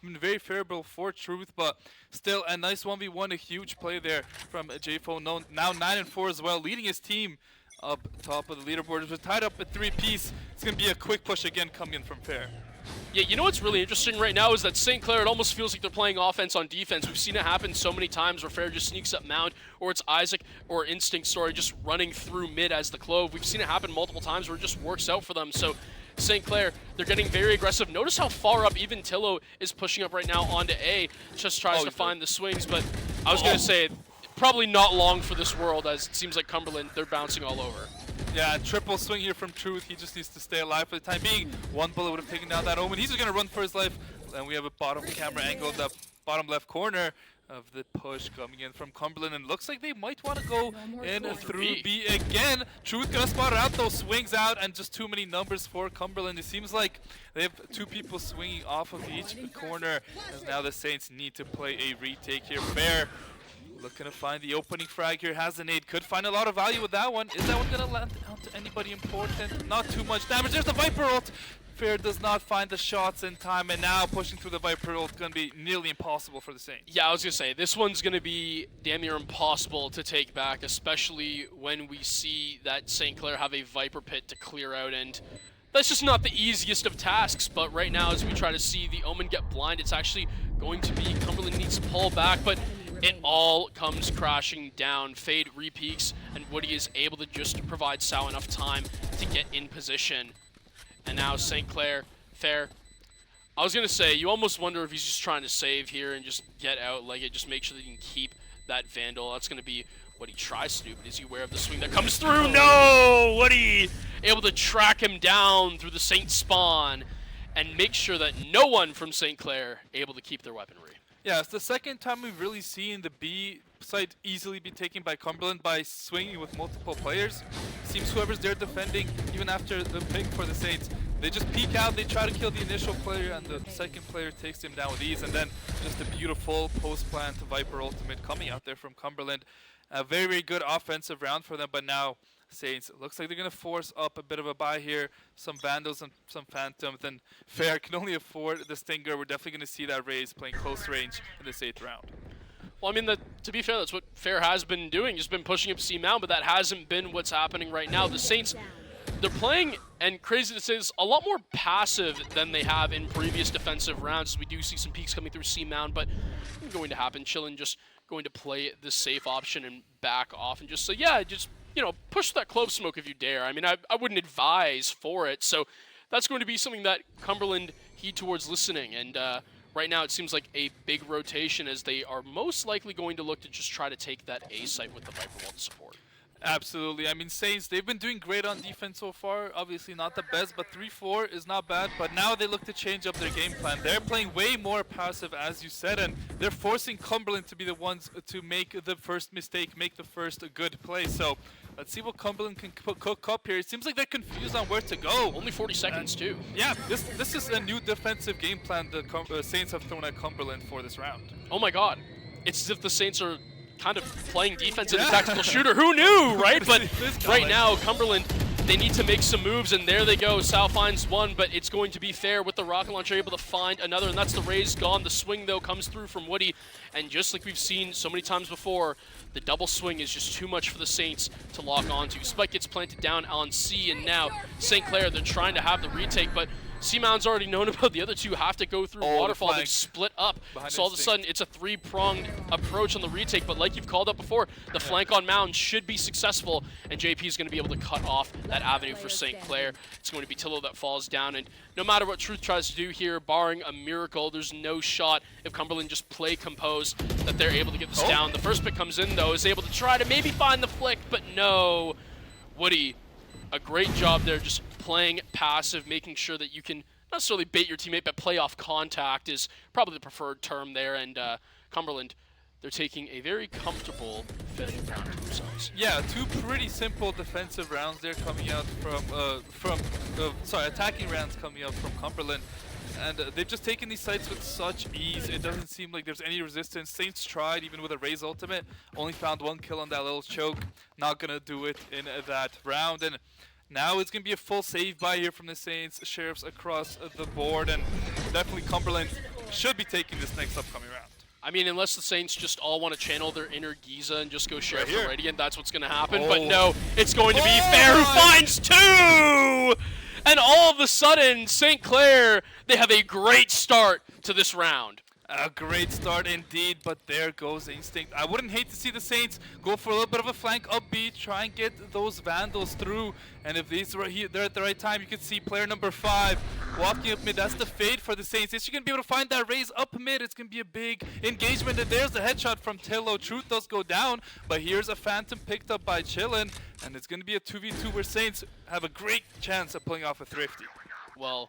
been very favorable for Truth, but still a nice 1v1, a huge play there from JFO. Now 9-4 as well, leading his team up top of the leaderboard. We're tied up at 3-piece. It's going to be a quick push again coming in from Fair. Yeah, you know what's really interesting right now is that St. Clair, it almost feels like they're playing offense on defense. We've seen it happen so many times where Fair just sneaks up Mound, or it's Isaac or Instinct, just running through mid as the Clove. We've seen it happen multiple times where it just works out for them. So St. Clair, they're getting very aggressive. Notice how far up even Tillo is pushing up right now onto A. Just tries to find the swings, but I was going to say, probably not long for this world, as it seems like Cumberland, they're bouncing all over. Yeah, triple swing here from Truth. He just needs to stay alive for the time being. One bullet would have taken down that Omen. He's just going to run for his life. And we have a bottom camera angle in the bottom left corner of the push coming in from Cumberland. And looks like they might want to go in through B again. Truth going to spot out those swings out, and just too many numbers for Cumberland. It seems like they have two people swinging off of each corner, as now the Saints need to play a retake here. Fair looking to find the opening frag here, has a nade, could find a lot of value with that one. Is that one gonna land out to anybody important? Not too much damage. There's the Viper ult. Fair does not find the shots in time, and now pushing through the Viper ult gonna be nearly impossible for the Saints. Yeah, I was gonna say, this one's gonna be damn near impossible to take back, especially when we see that St. Clair have a Viper pit to clear out, and that's just not the easiest of tasks. But right now, as we try to see the Omen get blind, it's actually going to be Cumberland needs to pull back, but it all comes crashing down. Fade repeaks, and Woody is able to just provide Sao enough time to get in position. And now St. Clair, Fair. I was going to say, you almost wonder if he's just trying to save here and just get out like it, just make sure that he can keep that Vandal. That's going to be what he tries to do, but is he aware of the swing that comes through? No! Woody able to track him down through the Saint spawn and make sure that no one from St. Clair able to keep their weaponry. Yeah, it's the second time we've really seen the B site easily be taken by Cumberland by swinging with multiple players. Seems whoever's there defending, even after the pick for the Saints, they just peek out, they try to kill the initial player, and the second player takes him down with ease. And then just a beautiful post-plant Viper ultimate coming out there from Cumberland. A very, very good offensive round for them, but now Saints, it looks like they're going to force up a bit of a buy here. Some Vandals and some Phantoms, and Fair can only afford the Stinger. We're definitely going to see that Raze playing close range in this 8th round. Well, I mean, to be fair, that's what Fair has been doing, just been pushing up C-Mount, but that hasn't been what's happening right now. The Saints, they're playing, and crazy to say this, a lot more passive than they have in previous defensive rounds, as we do see some peaks coming through C-Mount, but it's going to happen. Chillin just going to play the safe option and back off and just say, yeah, just, you know, push that Clove Smoke if you dare. I mean, I wouldn't advise for it, so that's going to be something that Cumberland heed towards listening, and right now it seems like a big rotation as they are most likely going to look to just try to take that A site with the Viper Wall to support. Absolutely. I mean, Saints, they've been doing great on defense so far. Obviously not the best, but 3-4 is not bad. But now they look to change up their game plan. They're playing way more passive, as you said, and they're forcing Cumberland to be the ones to make the first mistake, make the first good play. So let's see what Cumberland can cook up here. It seems like they're confused on where to go. Only 40 seconds, too. Yeah, this is a new defensive game plan the Saints have thrown at Cumberland for this round. Oh my god. It's as if the Saints are kind of playing defense in a tactical shooter. Who knew, right? But right now, Cumberland, they need to make some moves, and there they go. Sal finds one, but it's going to be Fair with the rocket launcher able to find another, and that's the Raze gone. The swing, though, comes through from Woody, and just like we've seen so many times before, the double swing is just too much for the Saints to lock onto. Spike gets planted down on C, and now St. Clair, they're trying to have the retake, but C-Mound's already known about the other two have to go through Waterfall. They've split up. So all of a sudden, it's a three-pronged approach on the retake. But like you've called up before, the flank on Mound should be successful. And JP is going to be able to cut off that avenue for St. Clair. It's going to be Tillo that falls down. And no matter what Truth tries to do here, barring a miracle, there's no shot if Cumberland just play composed that they're able to get this down. The first pick comes in, though, is able to try to maybe find the flick, but no. Woody, a great job there, just playing passive, making sure that you can not necessarily bait your teammate, but play off contact is probably the preferred term there. And Cumberland, they're taking a very comfortable 5th round to themselves. Yeah, two pretty simple defensive rounds there coming out from attacking rounds coming out from Cumberland. And they've just taken these sites with such ease. It doesn't seem like there's any resistance. Saints tried, even with a Raze ultimate, only found one kill on that little choke. Not gonna do it in that round. And now it's gonna be a full save buy here from the Saints. Sheriffs across the board, and definitely Cumberland should be taking this next upcoming round. I mean, unless the Saints just all want to channel their inner Giza and just go share for here. Radiant, that's what's going to happen. Oh. But no, it's going to be Fair who finds 2! And all of a sudden, St. Clair, they have a great start to this round. A great start indeed, but there goes Instinct. I wouldn't hate to see the Saints go for a little bit of a flank up B, try and get those Vandals through. And if these were here, they're at the right time, you can see player number 5 walking up mid. That's the fade for the Saints. Is she going to be able to find that raise up mid? It's going to be a big engagement. And there's the headshot from Tillo. Truth does go down, but here's a Phantom picked up by Chillin. And it's going to be a 2v2 where Saints have a great chance of pulling off a Thrifty. Well,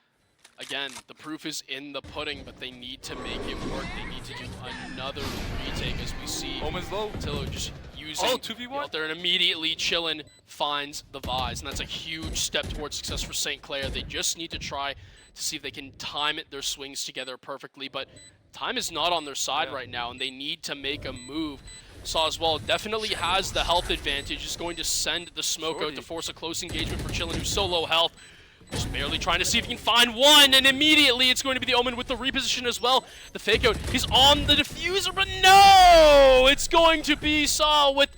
again, the proof is in the pudding, but they need to make it work. They need to do another retake, as we see Omen's low. Tillo just using 2v1 out there, and immediately Chillin finds the Vise, and that's a huge step towards success for St. Clair. They just need to try to see if they can time their swings together perfectly, but time is not on their side right now, and they need to make a move. Saw as well, definitely has the health advantage, is going to send the smoke out to force a close engagement for Chillin, who's so low health. Just barely trying to see if he can find one, and immediately it's going to be the Omen with the reposition as well. The fake out, he's on the diffuser, but no! It's going to be Saw with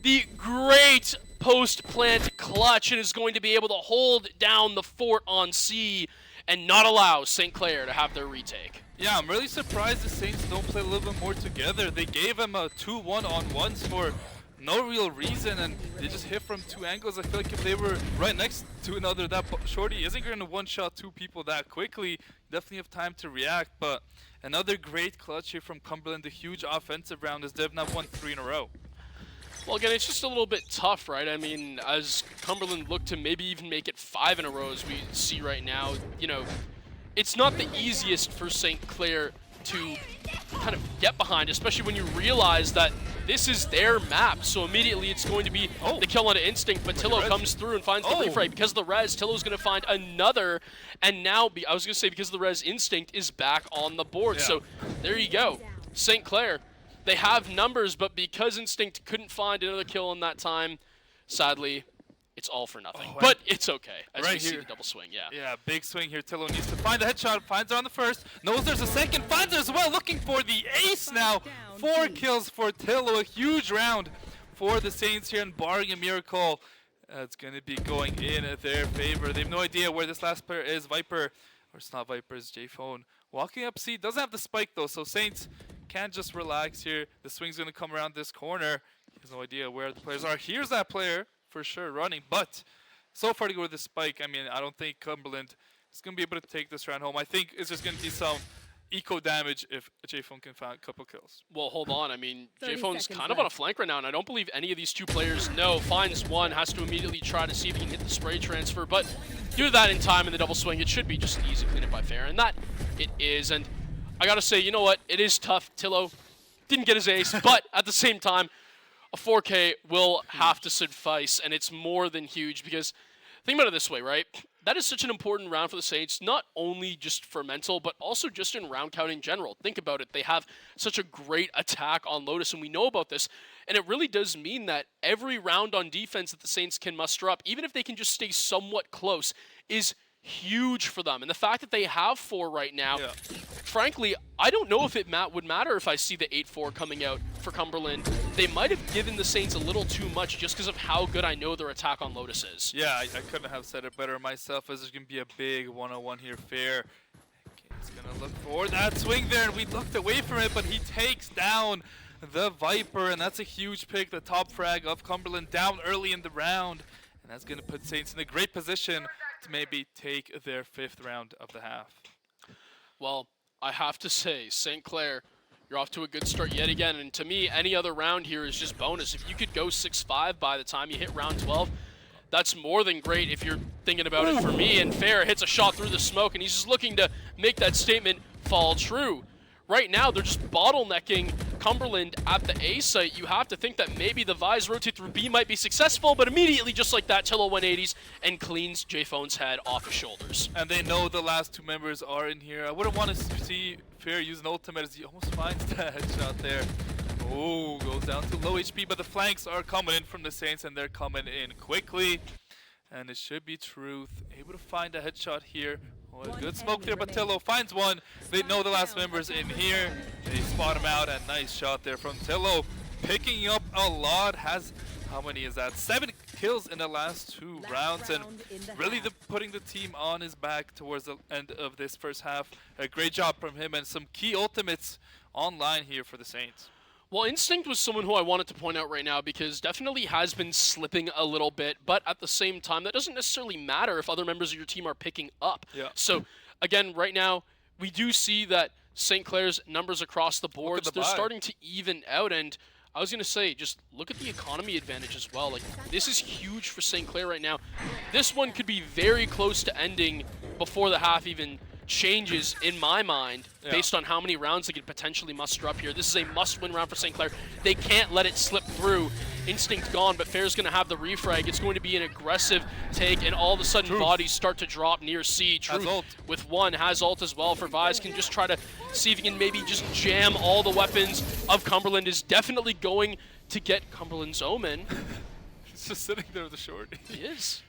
the great post-plant clutch, and is going to be able to hold down the fort on C and not allow St. Clair to have their retake. Yeah, I'm really surprised the Saints don't play a little bit more together. They gave him a 2 1-on-1s for no real reason, and they just hit from 2 angles. I feel like if they were right next to another, that shorty isn't going to one-shot 2 people that quickly. Definitely have time to react, but another great clutch here from Cumberland. A huge offensive round as they've now won 3 in a row. Well, again, it's just a little bit tough, right? I mean, as Cumberland look to maybe even make it 5 in a row, as we see right now, you know, it's not the easiest for St. Clair to kind of get behind, especially when you realize that this is their map. So immediately it's going to be the kill on Instinct, but Tillo comes through and finds the refray. Because of the res, Tillo's going to find another, and now, I was going to say because of the res, Instinct is back on the board. So there you go. St. Clair, they have numbers, but because Instinct couldn't find another kill in that time, sadly, it's all for nothing. But it's okay, as we see the double swing, Yeah, big swing here. Tillo needs to find the headshot, finds her on the first, knows there's a second, finds her as well, looking for the ace now. 4 kills for Tillo, a huge round for the Saints here, and barring a miracle, it's going to be going in their favor. They have no idea where this last player is. Viper, or it's not Viper, it's J-Phone. Walking up C, doesn't have the spike though, so Saints can't just relax here. The swing's going to come around this corner. He has no idea where the players are. Here's that player for sure running, but so far to go with the spike, I mean, I don't think Cumberland is going to be able to take this round home. I think it's just going to be some eco damage if J-Phone can find a couple kills. Well, hold on. I mean, J-Phone's kind of on a flank right now, and I don't believe any of these 2 players know. Finds one, has to immediately try to see if he can hit the spray transfer, but do that in time in the double swing. It should be just an easy cleanup by Fair, and that it is. And I got to say, you know what? It is tough. Tillo didn't get his ace, but at the same time, a 4K will have to suffice, and it's more than huge because think about it this way, right? That is such an important round for the Saints, not only just for mental, but also just in round count in general. Think about it. They have such a great attack on Lotus, and we know about this, and it really does mean that every round on defense that the Saints can muster up, even if they can just stay somewhat close, is huge for them. And the fact that they have 4 right now, frankly, I don't know if it would matter if I see the 8-4 coming out for Cumberland. They might have given the Saints a little too much just because of how good I know their attack on Lotus is. Yeah, I couldn't have said it better myself, as there's going to be a big 1-on-1 here. Fair. Okay, he's going to look for that swing there, and we looked away from it, but he takes down the Viper, and that's a huge pick. The top frag of Cumberland down early in the round, and that's going to put Saints in a great position to maybe take their 5th round of the half. Well, I have to say, St. Clair, you're off to a good start yet again, and to me, any other round here is just bonus. If you could go 6-5 by the time you hit round 12, that's more than great if you're thinking about it for me. And Fair hits a shot through the smoke, and he's just looking to make that statement fall true. Right now, they're just bottlenecking Cumberland at the A site. You have to think that maybe the Vise rotate through B might be successful, but immediately, just like that, Tillo 180s and cleans J-Phone's head off his shoulders. And they know the last 2 members are in here. I wouldn't want to see Fair use an ultimate as he almost finds that headshot there. Oh, goes down to low HP, but the flanks are coming in from the Saints, and they're coming in quickly. And it should be Truth able to find a headshot here. Oh, a good smoke there, but Tillo finds one. They know the last member's in here. They spot him out, and nice shot there from Tillo. Picking up a lot, has, how many is that? 7 kills in the last 2 rounds, and really putting the team on his back towards the end of this first half. A great job from him, and some key ultimates online here for the Saints. Well, Instinct was someone who I wanted to point out right now because definitely has been slipping a little bit, but at the same time, that doesn't necessarily matter if other members of your team are picking up. Yeah. So, again, right now, we do see that St. Clair's numbers across the boards, they're starting to even out, and I was going to say, just look at the economy advantage as well. Like, this is huge for St. Clair right now. This one could be very close to ending before the half even changes, in my mind, based on how many rounds they could potentially muster up here. This is a must-win round for St. Clair. They can't let it slip through. Instinct gone, but Fair's going to have the refrag. It's going to be an aggressive take, and all of a sudden bodies start to drop near C. Truth with one has ult as well for Vise. Can just try to see if he can maybe just jam all the weapons of Cumberland. Is definitely going to get Cumberland's Omen. He's just sitting there with a short. He is.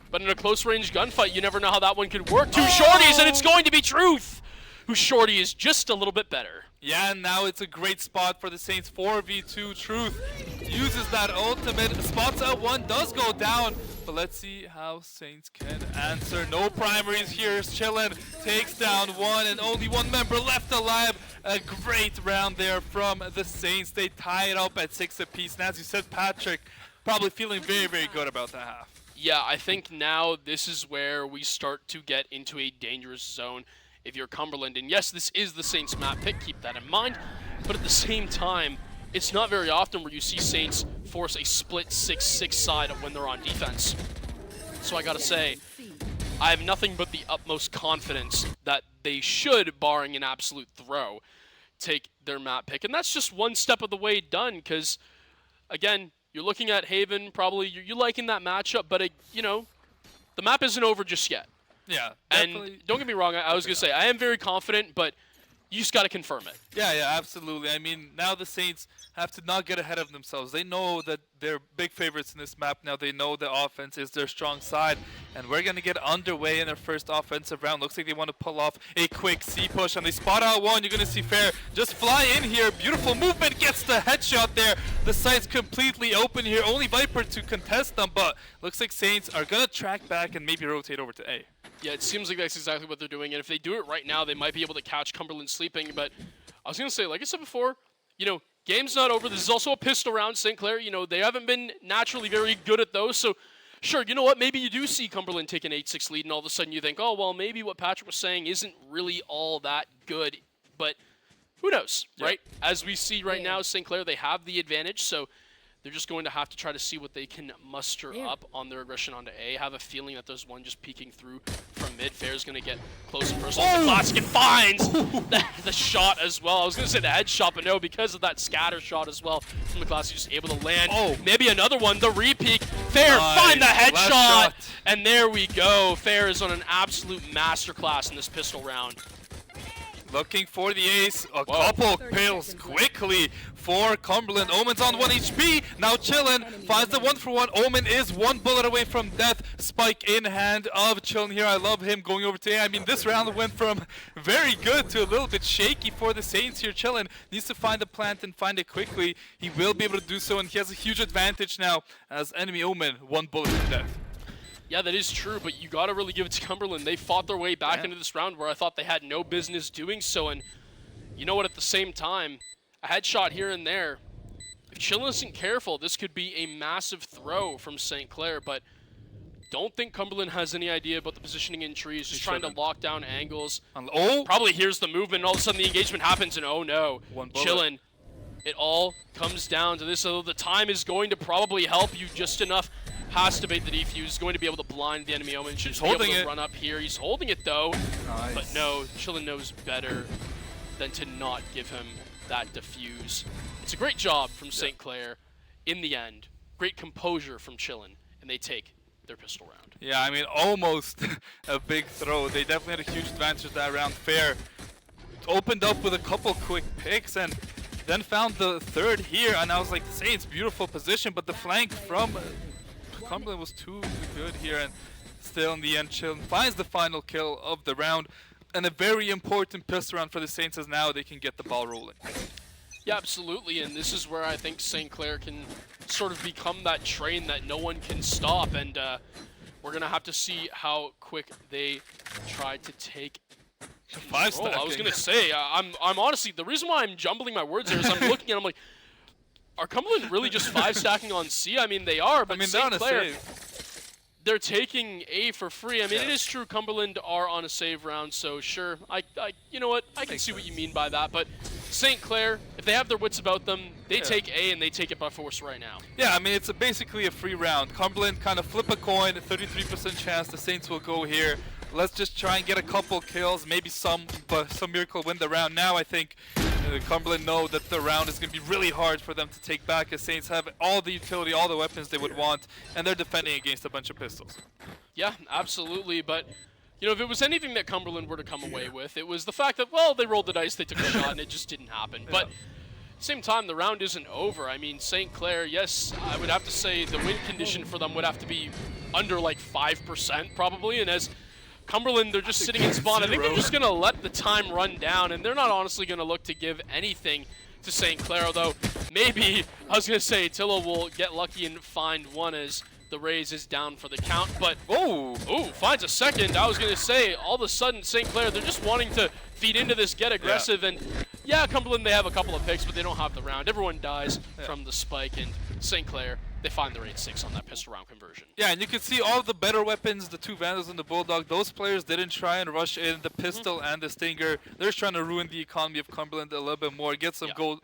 But in a close-range gunfight, you never know how that one could work. 2 shorties, and it's going to be Truth, whose shorty is just a little bit better. Yeah, and now it's a great spot for the Saints. 4v2. Truth uses that ultimate. Spots out one, does go down. But let's see how Saints can answer. No primaries here. Chillin takes down one, and only one member left alive. A great round there from the Saints. They tie it up at 6 apiece. And as you said, Patrick, probably feeling very, very good about that half. Yeah, I think now this is where we start to get into a dangerous zone if you're Cumberland. And yes, this is the Saints map pick, keep that in mind. But at the same time, it's not very often where you see Saints force a split 6-6 side when they're on defense. So I gotta say, I have nothing but the utmost confidence that they should, barring an absolute throw, take their map pick. And that's just one step of the way done, because, again, you're looking at Haven, probably you're liking that matchup, but you know, the map isn't over just yet. Yeah, definitely. And don't get me wrong, I was going to say, I am very confident, but you just got to confirm it. Yeah, absolutely. I mean, now the Saints have to not get ahead of themselves. They know that they're big favorites in this map now. They know the offense is their strong side, and we're going to get underway in their first offensive round. Looks like they want to pull off a quick C push, and they spot out one. You're going to see Fair just fly in here. Beautiful movement, gets the headshot there. The site's completely open here. Only Viper to contest them, but looks like Saints are going to track back and maybe rotate over to A. Yeah, it seems like that's exactly what they're doing, and if they do it right now, they might be able to catch Cumberland sleeping. But I was going to say, like I said before, you know, game's not over. This is also a pistol round. St. Clair, you know, they haven't been naturally very good at those, so sure, you know what, maybe you do see Cumberland take an 8-6 lead, and all of a sudden you think, oh, well, maybe what Patrick was saying isn't really all that good, but who knows, right? As we see right now, St. Clair, they have the advantage, so they're just going to have to try to see what they can muster up on their aggression onto A. I have a feeling that there's one just peeking through from mid. Fair's going to get close and personal. The Classic finds the shot as well. I was going to say the headshot, but no, because of that scatter shot as well from the Classic, just able to land. Maybe another one, the re-peek. Fair, find the headshot! And there we go. Fair is on an absolute masterclass in this pistol round. Looking for the ace. A couple kills quickly for Cumberland. Omen's on 1 HP. Now Chillin finds the 1-for-1. Omen is 1 bullet away from death. Spike in hand of Chillin here. I love him going over to A. I mean, this round went from very good to a little bit shaky for the Saints here. Chillin needs to find the plant and find it quickly. He will be able to do so, and he has a huge advantage now as enemy Omen 1 bullet from death. Yeah, that is true, but you got to really give it to Cumberland. They fought their way back into this round where I thought they had no business doing so, and you know what, at the same time, a headshot here and there. If Chillin isn't careful, this could be a massive throw from St. Clair, but don't think Cumberland has any idea about the positioning in trees, just trying to lock down angles. Probably hears the movement, and all of a sudden the engagement happens, and oh no, Chillin. It all comes down to this, although the time is going to probably help you just enough. Has to bait the defuse, going to be able to blind the enemy Omen. Should be able to run up here. He's holding it though, but no, Chillin knows better than to not give him that defuse. It's a great job from St. Clair in the end. Great composure from Chillin, and they take their pistol round. Yeah, I mean, almost a big throw. They definitely had a huge advantage that round. Fair opened up with a couple quick picks and then found the third here, and I was like, Saints, beautiful position, but the flank from Cumberland was too good here, and still in the end, Chillin finds the final kill of the round. And a very important pistol round for the Saints, as now they can get the ball rolling. Yeah, absolutely, and this is where I think St. Clair can sort of become that train that no one can stop, and we're going to have to see how quick they try to take control. I was going to say, I'm honestly, the reason why I'm jumbling my words here is I'm looking and I'm like, are Cumberland really just 5-stacking on C? I mean, they are, but St. Clair, they're taking A for free. I mean, it is true Cumberland are on a save round, so sure, you know what, I can see what you mean by that, but St. Clair, if they have their wits about them, they take A and they take it by force right now. Yeah, I mean, it's basically a free round. Cumberland kind of flip a coin, 33% chance the Saints will go here. Let's just try and get a couple kills, maybe some miracle win the round. Now I think Cumberland know that the round is going to be really hard for them to take back, as Saints have all the utility, all the weapons they would want, and they're defending against a bunch of pistols. Yeah, absolutely, but you know, if it was anything that Cumberland were to come away with, it was the fact that, well, they rolled the dice, they took a shot, and it just didn't happen. But at the same time, the round isn't over. I mean, St. Clair, yes, I would have to say the win condition for them would have to be under like 5% probably, and as Cumberland, they're just sitting in spawn. I think they're just going to let the time run down, and they're not honestly going to look to give anything to St. Clair, although maybe, I was going to say, Tillo will get lucky and find one as the raise is down for the count, but finds a second. I was going to say, all of a sudden, St. Clair, they're just wanting to feed into this, get aggressive, and yeah, Cumberland, they have a couple of picks, but they don't have the round. Everyone dies from the spike, and St. Clair, they find their 8-6 on that pistol round conversion. Yeah, and you can see all the better weapons, the two Vandals and the Bulldog, those players didn't try and rush in the pistol and the Stinger. They're just trying to ruin the economy of Cumberland a little bit more, get some gold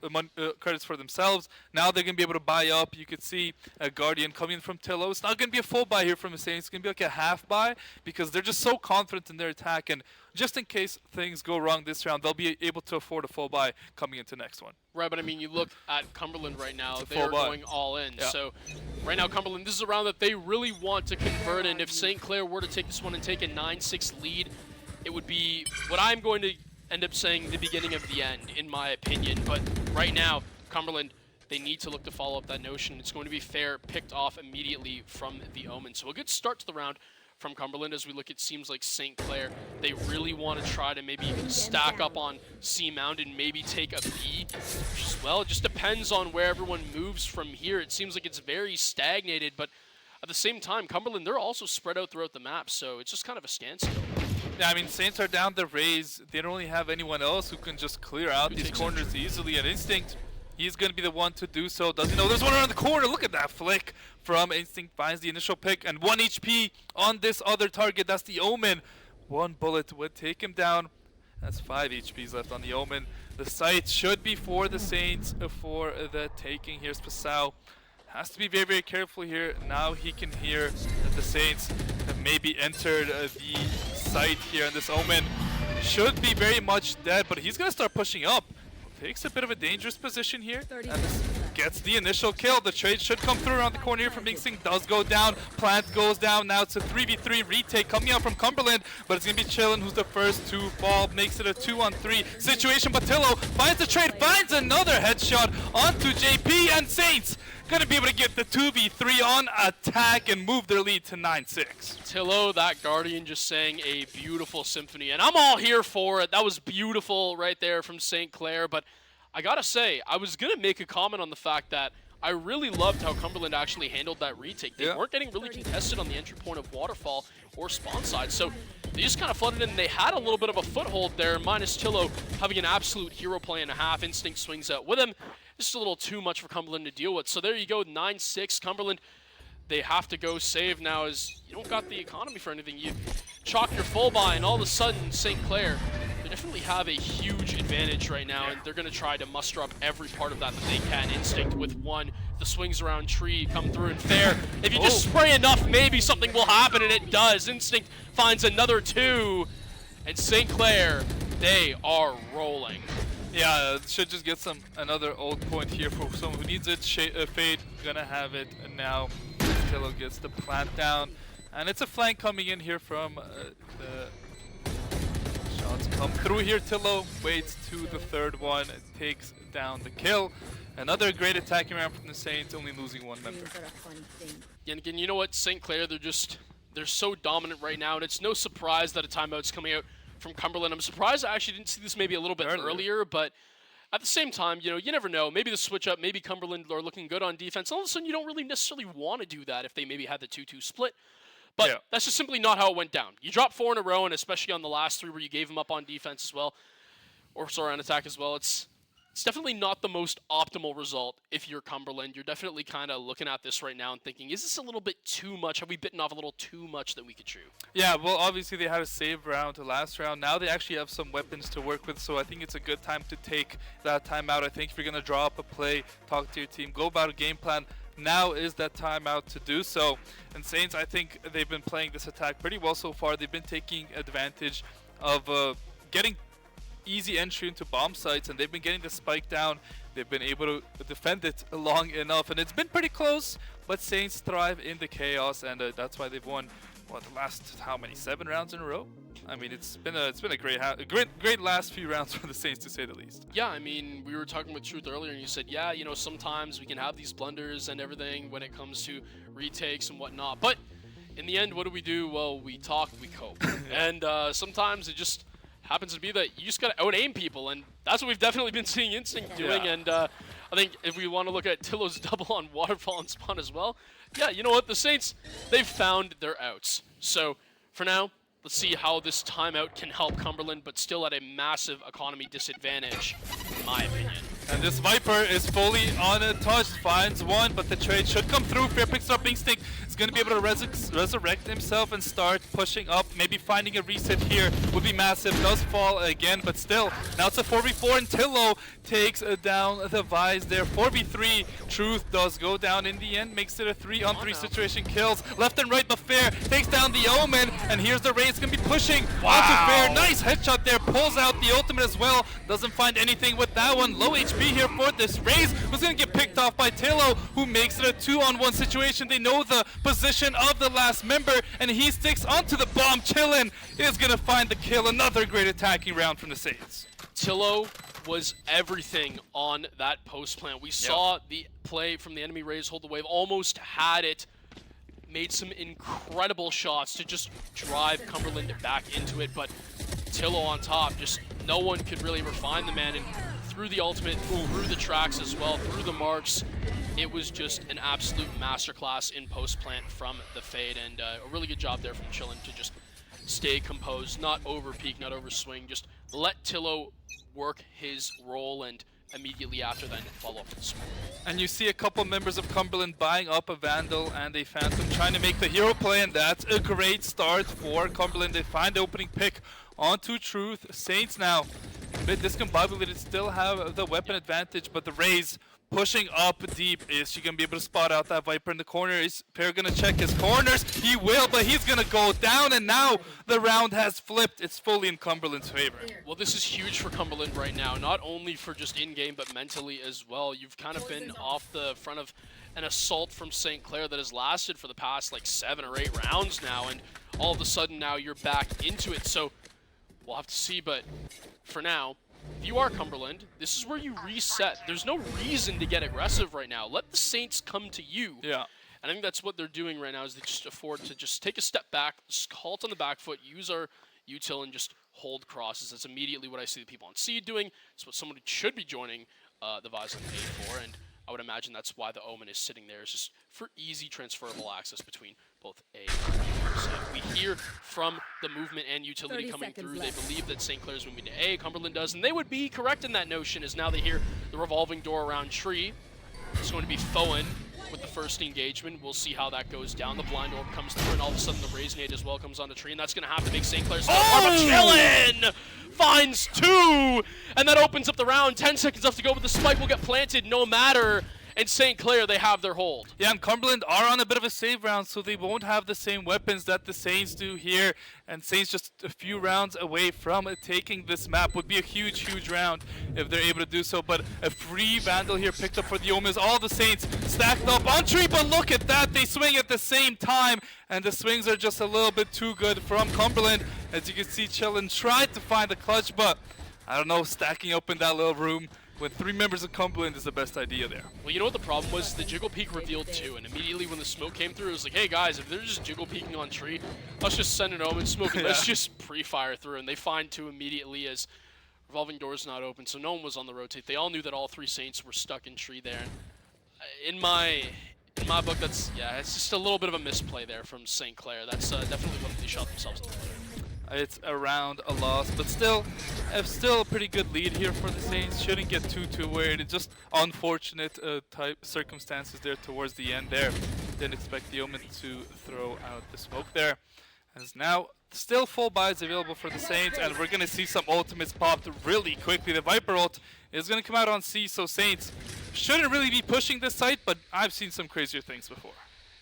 credits for themselves. Now they're going to be able to buy up. You could see a Guardian coming in from Tillo. It's not going to be a full buy here from the Saints. It's going to be like a half buy because they're just so confident in their attack, and just in case things go wrong this round, they'll be able to afford a full buy coming into next one. Right, but I mean, you look at Cumberland right now, they're going all in. Yeah. So right now, Cumberland, this is a round that they really want to convert, and if St. Clair were to take this one and take a 9-6 lead, it would be what I'm going to end up saying the beginning of the end, in my opinion. But right now, Cumberland, they need to look to follow up that notion. It's going to be fair, picked off immediately from the Omen. So a good start to the round from Cumberland. As we look, it seems like St. Clair, they really want to try to maybe stack up on C Mountain, maybe take a B as well. It just depends on where everyone moves from here. It seems like it's very stagnated, but at the same time, Cumberland, they're also spread out throughout the map, so it's just kind of a standstill. Yeah, I mean, Saints are down the raise. They don't really have anyone else who can just clear out these corners easily. And Instinct, he's going to be the one to do so. Doesn't know there's one around the corner. Look at that flick from Instinct. Finds the initial pick and 1 HP on this other target. That's the Omen. One bullet would take him down. That's 5 HPs left on the Omen. The site should be for the Saints for the taking. Here's Pasau. Has to be very, very careful here. Now he can hear that the Saints have maybe entered the site here. And this Omen should be very much dead, but he's going to start pushing up. Takes a bit of a dangerous position here, and gets the initial kill. The trade should come through around the corner here from Instinct. Does go down. Plant goes down. Now it's a 3v3 retake coming out from Cumberland, but it's going to be Chillin who's the first to fall. Makes it a 2-on-3 situation, but Tillo finds the trade, finds another headshot onto JP, and Saints going to be able to get the 2v3 on attack and move their lead to 9-6. Tillo, that Guardian, just sang a beautiful symphony, and I'm all here for it. That was beautiful right there from St. Clair, but I gotta say, I was gonna make a comment on the fact that I really loved how Cumberland actually handled that retake. They weren't getting really contested on the entry point of Waterfall or spawn side, so they just kind of flooded in. They had a little bit of a foothold there, minus Tillo having an absolute hero play and a half. Instinct swings out with him. Just a little too much for Cumberland to deal with. So there you go, 9-6. Cumberland, they have to go save now, as you don't got the economy for anything. You chalk your full buy, and all of a sudden, St. Clair, they definitely have a huge advantage right now, and they're going to try to muster up every part of that they can. Instinct with one, the swings around tree come through, and fair. If you just spray enough, maybe something will happen, and it does. Instinct finds another 2, and St. Clair, they are rolling. Yeah, should just get another old point here for someone who needs it. Fade gonna have it now. Tillo gets the plant down, and it's a flank coming in here from the shots come through here. Tillo waits to the third one, takes down the kill. Another great attacking round from the Saints, only losing one member. And again, you know what, St. Clair, they're just They're so dominant right now, and it's no surprise that a timeout's coming out from Cumberland. I'm surprised I actually didn't see this maybe a little bit earlier, but at the same time, you know, you never know. Maybe the switch up, maybe Cumberland are looking good on defense. All of a sudden, you don't really necessarily want to do that if they maybe had the 2-2 split. But that's just simply not how it went down. You dropped 4 in a row, and especially on the last 3 where you gave them up on defense as well, or sorry, on attack as well. It's definitely not the most optimal result if you're Cumberland. You're definitely kind of looking at this right now and thinking, is this a little bit too much? Have we bitten off a little too much that we could chew? Yeah, well, obviously they had a save round to last round. Now they actually have some weapons to work with, so I think it's a good time to take that timeout. I think if you're going to draw up a play, talk to your team, go about a game plan, now is that timeout to do so. And Saints, I think they've been playing this attack pretty well so far. They've been taking advantage of getting easy entry into bomb sites, and they've been getting the spike down. They've been able to defend it long enough, and it's been pretty close, but Saints thrive in the chaos, and that's why they've won the last how many 7 rounds in a row. I mean, it's been a great last few rounds for the Saints, to say the least. Yeah, I mean, we were talking with Truth earlier, and you said, yeah, you know, sometimes we can have these blunders and everything when it comes to retakes and whatnot, but in the end, what do? Well, we talk, we cope, and sometimes it just happens to be that you just got to out-aim people, and that's what we've definitely been seeing Instinct doing. And I think if we want to look at Tillo's double on Waterfall and Spawn as well, yeah, you know what? The Saints, they've found their outs. So for now, let's see how this timeout can help Cumberland, but still at a massive economy disadvantage, in my opinion. And this Viper is fully untouched, finds one, but the trade should come through. Fair picks up Instinct. Is going to be able to resurrect himself and start pushing up. Maybe finding a reset here would be massive. Does fall again, but still. Now it's a 4v4, and Tillo takes down the Vise there. 4v3. Truth does go down in the end. Makes it a 3-on-3 situation. Kills left and right, but Fair takes down the Omen. And here's the Raze going to be pushing onto Fair. Nice headshot there. Pulls out the ultimate as well. Doesn't find anything with that one. Low HP here for this Raze. Was going to get picked off by Tillo, who makes it a 2-on-1 situation. They know the position of the last member, and he sticks onto the bomb. Chillin is going to find the kill. Another great attacking round from the Saints. Tillo was everything on that post plant. We saw the play from the enemy Raze hold the wave, almost had it, made some incredible shots to just drive Cumberland back into it, but Tillo on top, just no one could really ever find the man, and through the ultimate, through the tracks as well, through the marks, it was just an absolute masterclass in post-plant from the Fade, and a really good job there from Chillin to just stay composed, not over peak, not over swing, just let Tillo work his role, and immediately after then follow up with the smoke. And you see a couple members of Cumberland buying up a Vandal and a Phantom, trying to make the hero play, and that's a great start for Cumberland. They find the opening pick onto Truth. Saints now a bit discombobulated, still have the weapon advantage, but the Raze pushing up deep. Is she going to be able to spot out that Viper in the corner? Is Pear going to check his corners? He will, but he's going to go down, and now the round has flipped. It's fully in Cumberland's favor. Well, this is huge for Cumberland right now, not only for just in-game, but mentally as well. You've kind of been off the front of an assault from St. Clair that has lasted for the past like 7 or 8 rounds now, and all of a sudden now you're back into it. So we'll have to see, but for now, if you are Cumberland, this is where you reset. There's no reason to get aggressive right now. Let the Saints come to you. Yeah. And I think that's what they're doing right now, is they just afford to just take a step back, just halt on the back foot, use our util, and just hold crosses. That's immediately what I see the people on C doing. It's what someone should be joining the Vise on A for, and I would imagine that's why the Omen is sitting there, is just for easy transferable access between both A and B. So we hear from the movement and utility coming through. They believe that St. Clair's moving to A, Cumberland does, and they would be correct in that notion, as now they hear the revolving door around Tree. It's going to be Foen with the first engagement. We'll see how that goes down. The blind orb comes through, and all of a sudden the Raze nade as well comes on the Tree, and that's going to have to make St. Clair's Chillin finds 2, and that opens up the round. 10 seconds left to go, but the spike will get planted no matter. And St. Clair, they have their hold. Yeah, and Cumberland are on a bit of a save round, so they won't have the same weapons that the Saints do here. And Saints just a few rounds away from taking this map. Would be a huge, huge round if they're able to do so. But a free Vandal here picked up for the Omens. All the Saints stacked up on Tree, but look at that. They swing at the same time, and the swings are just a little bit too good from Cumberland. As you can see, Chillin tried to find the clutch, but I don't know, stacking up in that little room. when 3 members of Cumberland is the best idea there. Well, you know what the problem was? The jiggle peek revealed too, and immediately when the smoke came through, it was like, hey guys, if they're just jiggle peeking on tree, let's just send an omen smoke and let's just pre-fire through. And they find 2 immediately as revolving doors not open, so no one was on the rotate. They all knew that all 3 Saints were stuck in tree there. And in my book, it's just a little bit of a misplay there from St. Clair. That's definitely what they shot themselves in the foot. It's around a loss, but still a pretty good lead here for the Saints. Shouldn't get too worried. It's just unfortunate type circumstances there towards the end there. Didn't expect the Omen to throw out the smoke there. As now, still full buys available for the Saints, and we're going to see some ultimates popped really quickly. The Viper ult is going to come out on C, so Saints shouldn't really be pushing this site, but I've seen some crazier things before.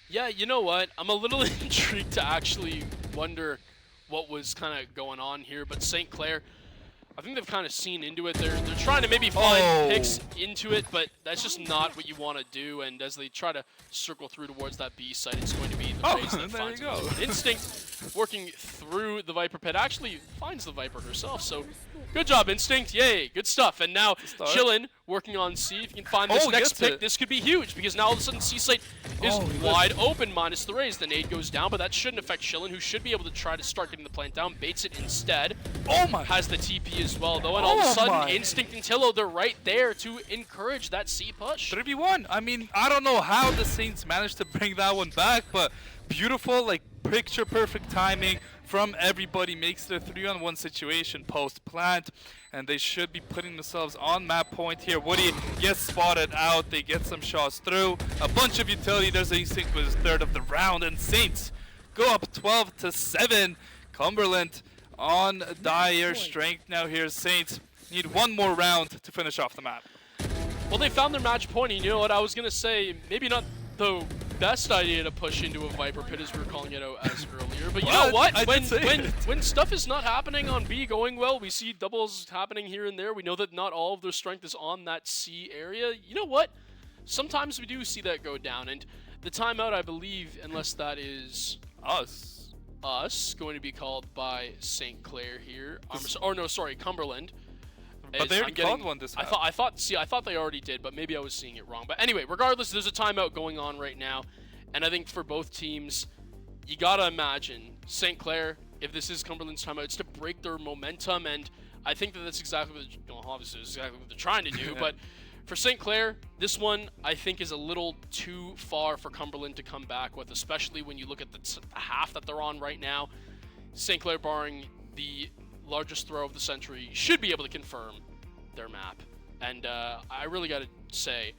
Yeah, you know what? I'm a little intrigued to actually wonder what was kind of going on here, but St. Clair, I think they've kind of seen into it. They're trying to maybe find picks into it, but that's just not what you want to do. And as they try to circle through towards that B site, it's going to be the Raze that finds it. Instinct working through the Viper pit actually finds the Viper herself. So good job, Instinct. Yay, good stuff. And now Chillin working on C. If you can find this next pick, this could be huge because now all of a sudden C site is wide open minus the Raze. The nade goes down, but that shouldn't affect Chillin, who should be able to try to start getting the plant down. Baits it instead. Has the TP as well, though. And all of a sudden, Instinct and Tillo, they're right there to encourage that C push. 3v1. I mean, I don't know how the Saints managed to bring that one back, but beautiful, like picture perfect timing from everybody. Makes it a 3-on-1 situation post plant, and they should be putting themselves on map point here. Woody gets spotted out. They get some shots through. A bunch of utility. There's the Instinct with his 3rd of the round, and Saints go up 12-7. Cumberland on dire strength now here. Saints need 1 more round to finish off the map. Well, they found their match point, and you know what I was going to say, maybe not the best idea to push into a Viper pit as we were calling it out as earlier, but you know what? When stuff is not happening on B going well, we see doubles happening here and there. We know that not all of their strength is on that C area. You know what? Sometimes we do see that go down, and the timeout, I believe, unless that is us, going to be called by St. Clair here. Or no, sorry, Cumberland. But they already called one this time. I thought they already did, but maybe I was seeing it wrong. But anyway, regardless, there's a timeout going on right now, and I think for both teams, you gotta imagine St. Clair, if this is Cumberland's timeout, it's to break their momentum, and I think that that's exactly what, obviously, it's exactly what they're trying to do. But for St. Clair, this one I think is a little too far for Cumberland to come back with, especially when you look at the half that they're on right now. St. Clair, barring the largest throw of the century, should be able to confirm their map. And I really got to say,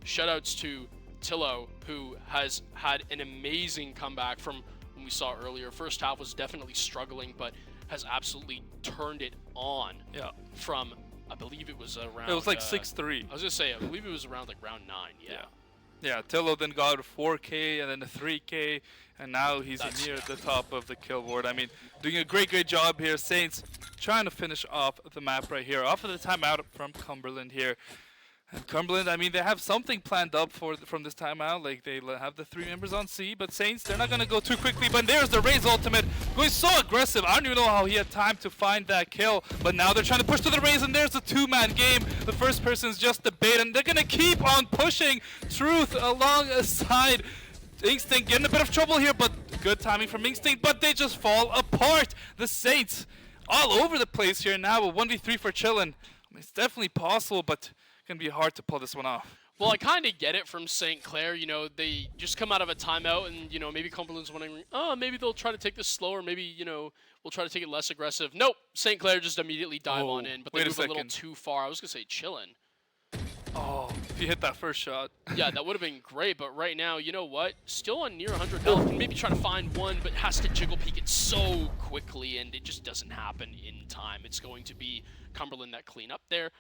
shoutouts to Tillo, who has had an amazing comeback from when we saw earlier. First half was definitely struggling, but has absolutely turned it on. Yeah. From, I believe it was around... It was like 6-3. I was going to say, I believe it was around like round 9, Yeah, Tillo then got a 4K and then a 3K, and now he's near the top of the kill board. I mean, doing a great job here. Saints trying to finish off the map right here. Off of the timeout from Cumberland here. And Cumberland, I mean, they have something planned up from this timeout. Like, they have the 3 members on C, but Saints, they're not going to go too quickly. But there's the Raze ultimate, going so aggressive. I don't even know how he had time to find that kill. But now they're trying to push to the Raze, and there's a 2-man game. The first person's just the bait, and they're going to keep on pushing. Truth alongside Instinct, getting a bit of trouble here, but good timing from Instinct, but they just fall apart. The Saints all over the place here now. A 1v3 for Chillin. I mean, it's definitely possible, but gonna be hard to pull this one off. Well, I kind of get it from St. Clair. You know, they just come out of a timeout, and you know, maybe Cumberland's wondering, oh, maybe they'll try to take this slower. Maybe, you know, we'll try to take it less aggressive. Nope, St. Clair just immediately dive on in, but they move a little too far. I was gonna say Chillin. Oh, if you hit that first shot. Yeah, that would have been great, but right now, you know what? Still on near 100 health, maybe try to find one, but has to jiggle peek it so quickly, and it just doesn't happen in time. It's going to be Cumberland that clean up there.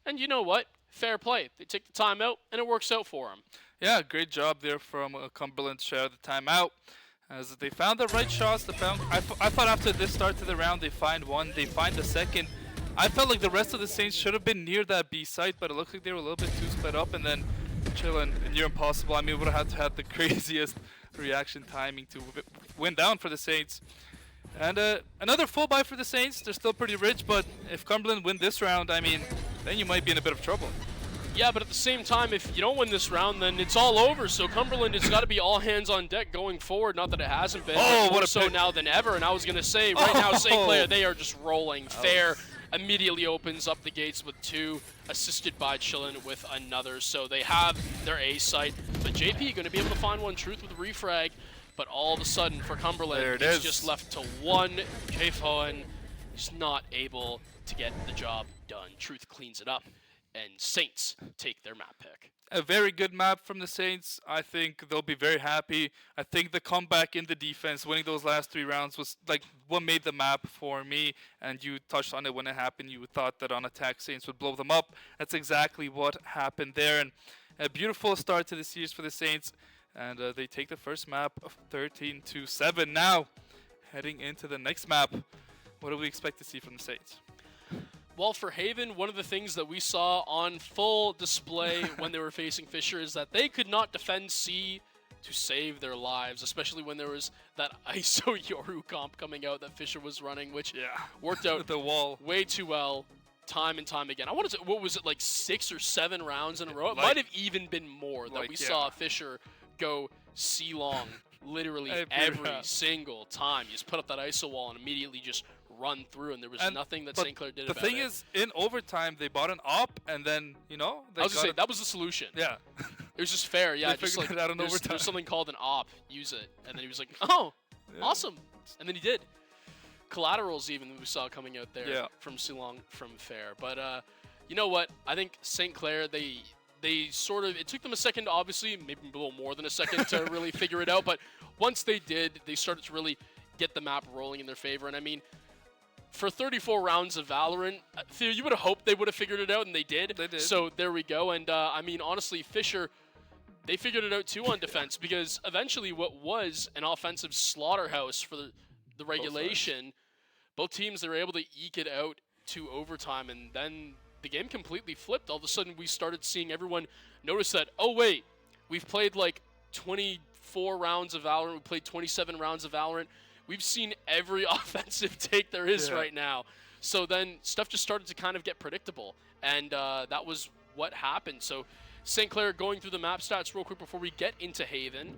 And you know what? Fair play. They take the timeout, and it works out for them. Yeah, great job there from Cumberland to share the timeout. As they found the right shots. I thought after this start to the round, they find one, they find the second. I felt like the rest of the Saints should have been near that B site, but it looked like they were a little bit too sped up, and then Chillin and near impossible. I mean, would have had to have the craziest reaction timing to win down for the Saints. And another full buy for the Saints. They're still pretty rich, but if Cumberland win this round, I mean, then you might be in a bit of trouble. Yeah, but at the same time, if you don't win this round, then it's all over. So Cumberland, it's got to be all hands on deck going forward. Not that it hasn't been, but more so now than ever. And I was going to say, right now, St. Clair, they are just rolling. Fair immediately opens up the gates with 2, assisted by Chillin with another. So they have their A site. But JP going to be able to find one Truth with refrag. But all of a sudden, for Cumberland, it's just left to 1. J-Foen is not able to get the job done. Truth cleans it up. And Saints take their map pick. A very good map from the Saints. I think they'll be very happy. I think the comeback in the defense, winning those last 3 rounds, was like what made the map for me. And you touched on it when it happened. You thought that on attack Saints would blow them up. That's exactly what happened there. And a beautiful start to the series for the Saints. And they take the first map of 13-7. Now, heading into the next map, what do we expect to see from the Saints? Well, for Haven, one of the things that we saw on full display when they were facing Fisher is that they could not defend C to save their lives, especially when there was that ISO Yoru comp coming out that Fisher was running, which worked out the wall way too well time and time again. I wanted to, what was it, like 6 or 7 rounds in a row? It might have even been more that we saw Fisher go C long literally every single time. You just put up that ISO wall and immediately just run through, and there was nothing that St. Clair did about it. The thing is, in overtime, they bought an op, and then, you know, I was going to say, that was the solution. Yeah. It was just fair, yeah. Just like, there's something called an op, use it. And then he was like, oh, awesome. And then he did. Collaterals even we saw coming out there from Silong from Fair. But you know what? I think St. Clair, they sort of, it took them a second, obviously, maybe a little more than a second to really figure it out. But once they did, they started to really get the map rolling in their favor. And I mean, for 34 rounds of Valorant, Theo, you would have hoped they would have figured it out, and they did. They did. So there we go. And I mean, honestly, Fisher, they figured it out too on defense, because eventually what was an offensive slaughterhouse for the regulation, both teams, they were able to eke it out to overtime, and then the game completely flipped. All of a sudden, we started seeing everyone notice that, oh, wait, we've played like 24 rounds of Valorant, we played 27 rounds of Valorant. We've seen every offensive take there is right now. So then stuff just started to kind of get predictable, and that was what happened. So St. Clair, going through the map stats real quick before we get into Haven,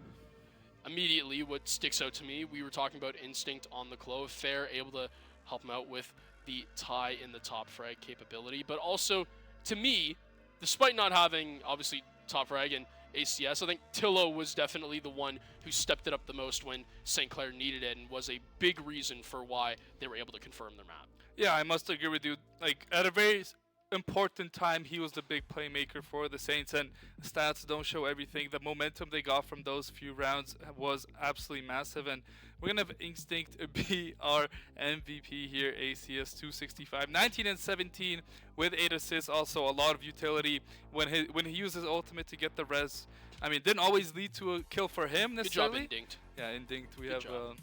immediately what sticks out to me, we were talking about Instinct on the Clove. Fair able to help him out with the tie in the top frag capability. But also, to me, despite not having, obviously, top frag and ACS, I think Tillo was definitely the one who stepped it up the most when St. Clair needed it, and was a big reason for why they were able to confirm their map. Yeah, I must agree with you. Like, at a very important time, he was the big playmaker for the Saints, and stats don't show everything. The momentum they got from those few rounds was absolutely massive, and we're gonna have Instinct be our MVP here. ACS 265, 19 and 17 with 8 assists. Also a lot of utility when he used his ultimate to get the res. I mean, didn't always lead to a kill for him necessarily. Good job, Instinct. Yeah, Instinct. We have a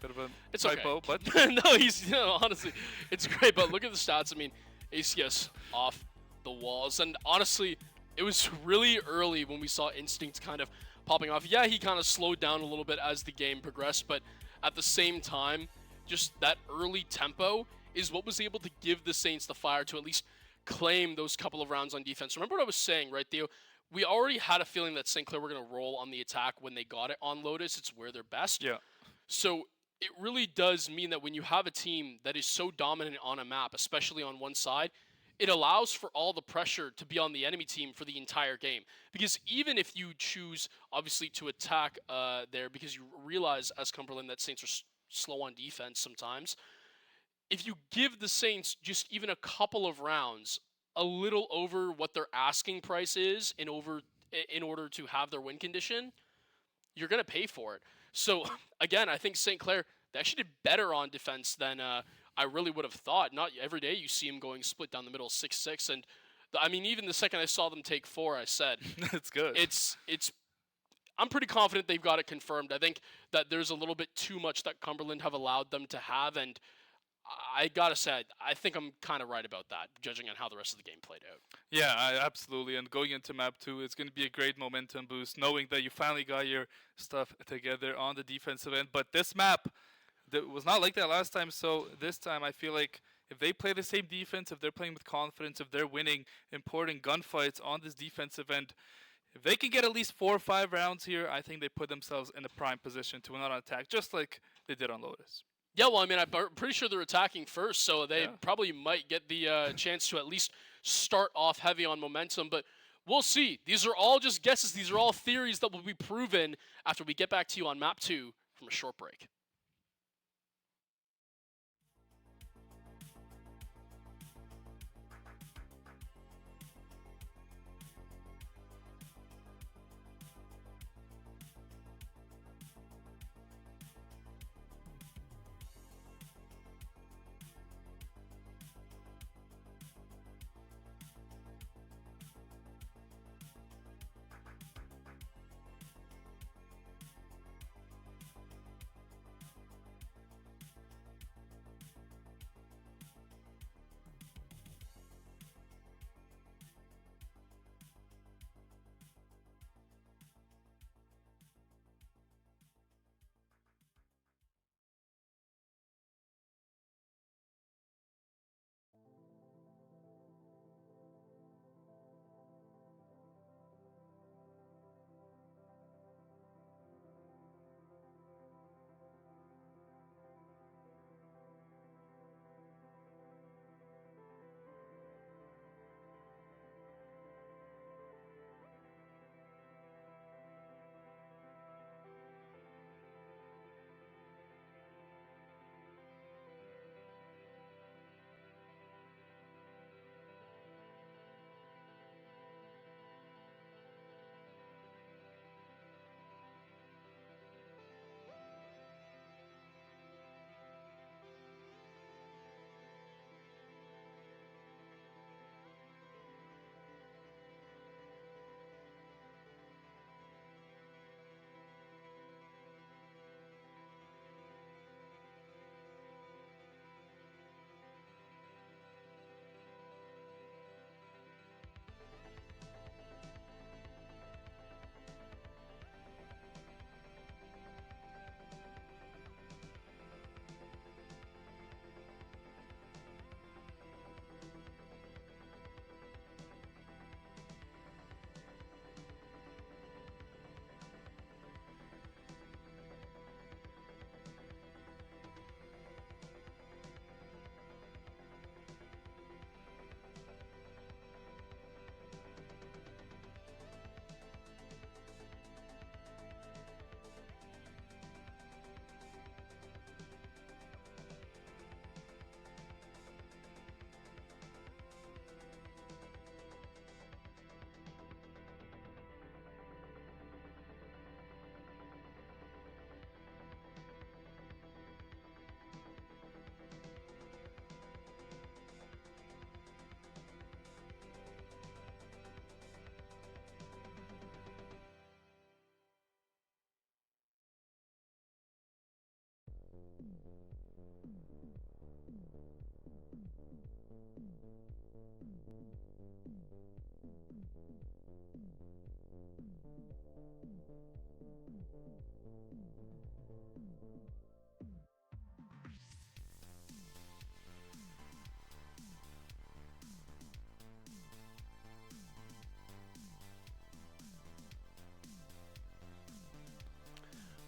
bit of a it's typo, okay. but no, he's honestly, it's great. But look at the stats. I mean, ACS off the walls, and honestly, it was really early when we saw Instinct kind of popping off. Yeah, he kind of slowed down a little bit as the game progressed, but at the same time, just that early tempo is what was able to give the Saints the fire to at least claim those couple of rounds on defense. Remember what I was saying, right, Theo? We already had a feeling that St. Clair were going to roll on the attack when they got it on Lotus. It's where they're best. Yeah. So it really does mean that when you have a team that is so dominant on a map, especially on one side, it allows for all the pressure to be on the enemy team for the entire game. Because even if you choose, obviously, to attack there, because you realize, as Cumberland, that Saints are slow on defense sometimes, if you give the Saints just even a couple of rounds, a little over what their asking price is in order to have their win condition, you're going to pay for it. So, again, I think St. Clair, they actually did better on defense than I really would have thought. Not every day you see them going split down the middle 6-6. And, I mean, even the second I saw them take 4, I said, it's good. I'm pretty confident they've got it confirmed. I think that there's a little bit too much that Cumberland have allowed them to have, and I gotta say, I think I'm kind of right about that, judging on how the rest of the game played out. Yeah, absolutely. And going into map 2, it's going to be a great momentum boost, knowing that you finally got your stuff together on the defensive end. But this map, that was not like that last time. So this time, I feel like if they play the same defense, if they're playing with confidence, if they're winning important gunfights on this defensive end, if they can get at least 4 or 5 rounds here, I think they put themselves in a prime position to win on attack, just like they did on Lotus. Yeah, well, I mean, I'm pretty sure they're attacking first, so they probably might get the chance to at least start off heavy on momentum, but we'll see. These are all just guesses. These are all theories that will be proven after we get back to you on map 2 from a short break.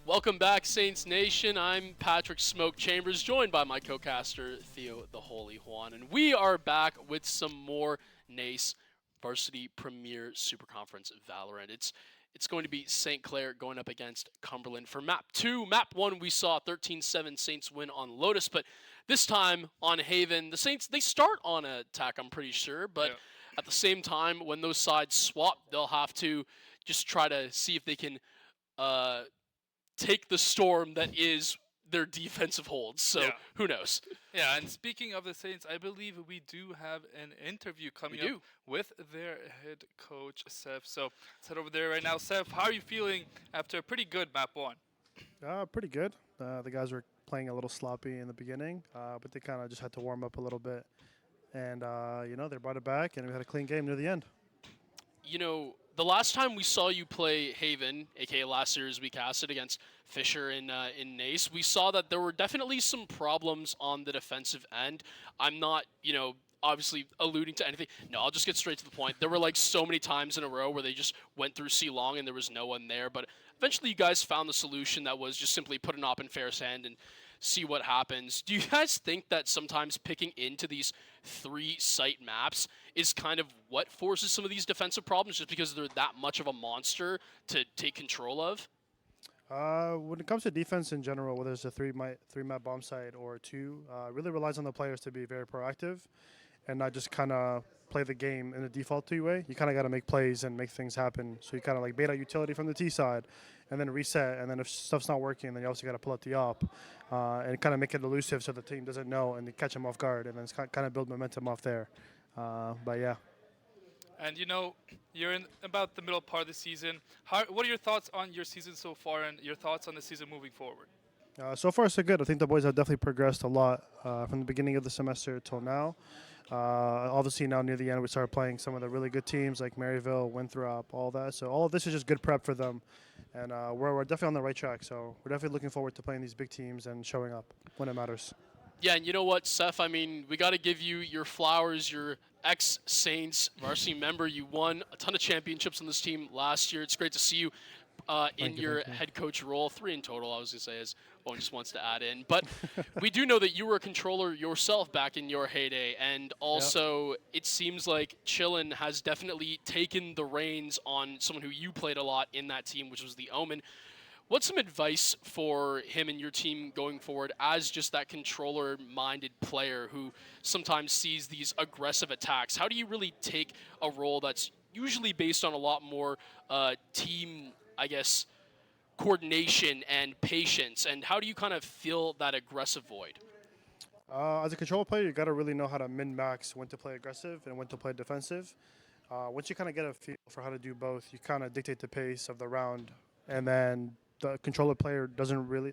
Welcome back, Saints Nation. I'm Patrick Smoke Chambers, joined by my co-caster, Theo the Holy Juan. And we are back with some more NACE Varsity Premier Super Conference Valorant. It's going to be St. Clair going up against Cumberland for Map 2. Map 1, we saw 13-7 Saints win on Lotus, but this time on Haven, the Saints, they start on attack, I'm pretty sure, but at the same time, when those sides swap, they'll have to just try to see if they can take the storm that is their defensive holds. So who knows? Yeah, and speaking of the Saints, I believe we do have an interview coming up with their head coach, Seth. So let's head over there right now. Seth, how are you feeling after a pretty good Map 1? Pretty good. The guys were playing a little sloppy in the beginning, but they kind of just had to warm up a little bit. And, you know, they brought it back, and we had a clean game near the end. You know, the last time we saw you play Haven, aka last series we casted against Fisher in NACE, we saw that there were definitely some problems on the defensive end. I'm not, obviously alluding to anything. No, I'll just get straight to the point. There were like so many times in a row where they just went through C long and there was no one there. But eventually you guys found the solution that was just simply put an op in Fair's hand and see what happens. Do you guys think that sometimes picking into these 3-site maps is kind of what forces some of these defensive problems just because they're that much of a monster to take control of? When it comes to defense in general, whether it's a three-map bomb site or 2, really relies on the players to be very proactive and not just kind of play the game in a default 2 way. You kind of got to make plays and make things happen. So you kind of like bait out utility from the T side and then reset. And then if stuff's not working, then you also got to pull out the op and kind of make it elusive so the team doesn't know and they catch them off guard. And then it's kind of build momentum off there. But yeah. And you're in about the middle part of the season. What are your thoughts on your season so far and your thoughts on the season moving forward? So far, so good. I think the boys have definitely progressed a lot from the beginning of the semester till now. Obviously, now near the end, we started playing some of the really good teams like Maryville, Winthrop, all that. So all of this is just good prep for them. And we're definitely on the right track. So we're definitely looking forward to playing these big teams and showing up when it matters. Yeah, and you know what, Seth? I mean, we got to give you your flowers. You're ex-Saints varsity member. You won a ton of championships on this team last year. It's great to see you in your head coach role. 3 in total, I was going to say, as Owen just wants to add in. But we do know that you were a controller yourself back in your heyday. And also, it seems like Chillin has definitely taken the reins on someone who you played a lot in that team, which was the Omen. What's some advice for him and your team going forward as just that controller-minded player who sometimes sees these aggressive attacks? How do you really take a role that's usually based on a lot more team, I guess, coordination and patience? And how do you kind of fill that aggressive void? As a controller player, you got to really know how to min-max when to play aggressive and when to play defensive. Once you kind of get a feel for how to do both, you kind of dictate the pace of the round, and then the controller player doesn't really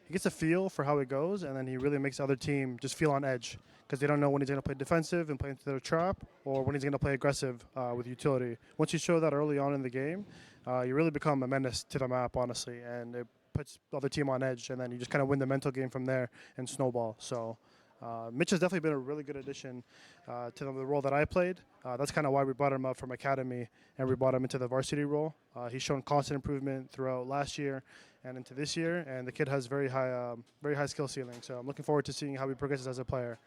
he gets a feel for how it goes, and then he really makes the other team just feel on edge because they don't know when he's going to play defensive and play into their trap or when he's going to play aggressive with utility. Once you show that early on in the game, you really become a menace to the map, honestly, and it puts the other team on edge, and then you just kind of win the mental game from there and snowball. So Mitch has definitely been a really good addition to the role that I played. That's kind of why we brought him up from academy and we brought him into the varsity role. He's shown constant improvement throughout last year and into this year, and the kid has very high skill ceiling. So I'm looking forward to seeing how he progresses as a player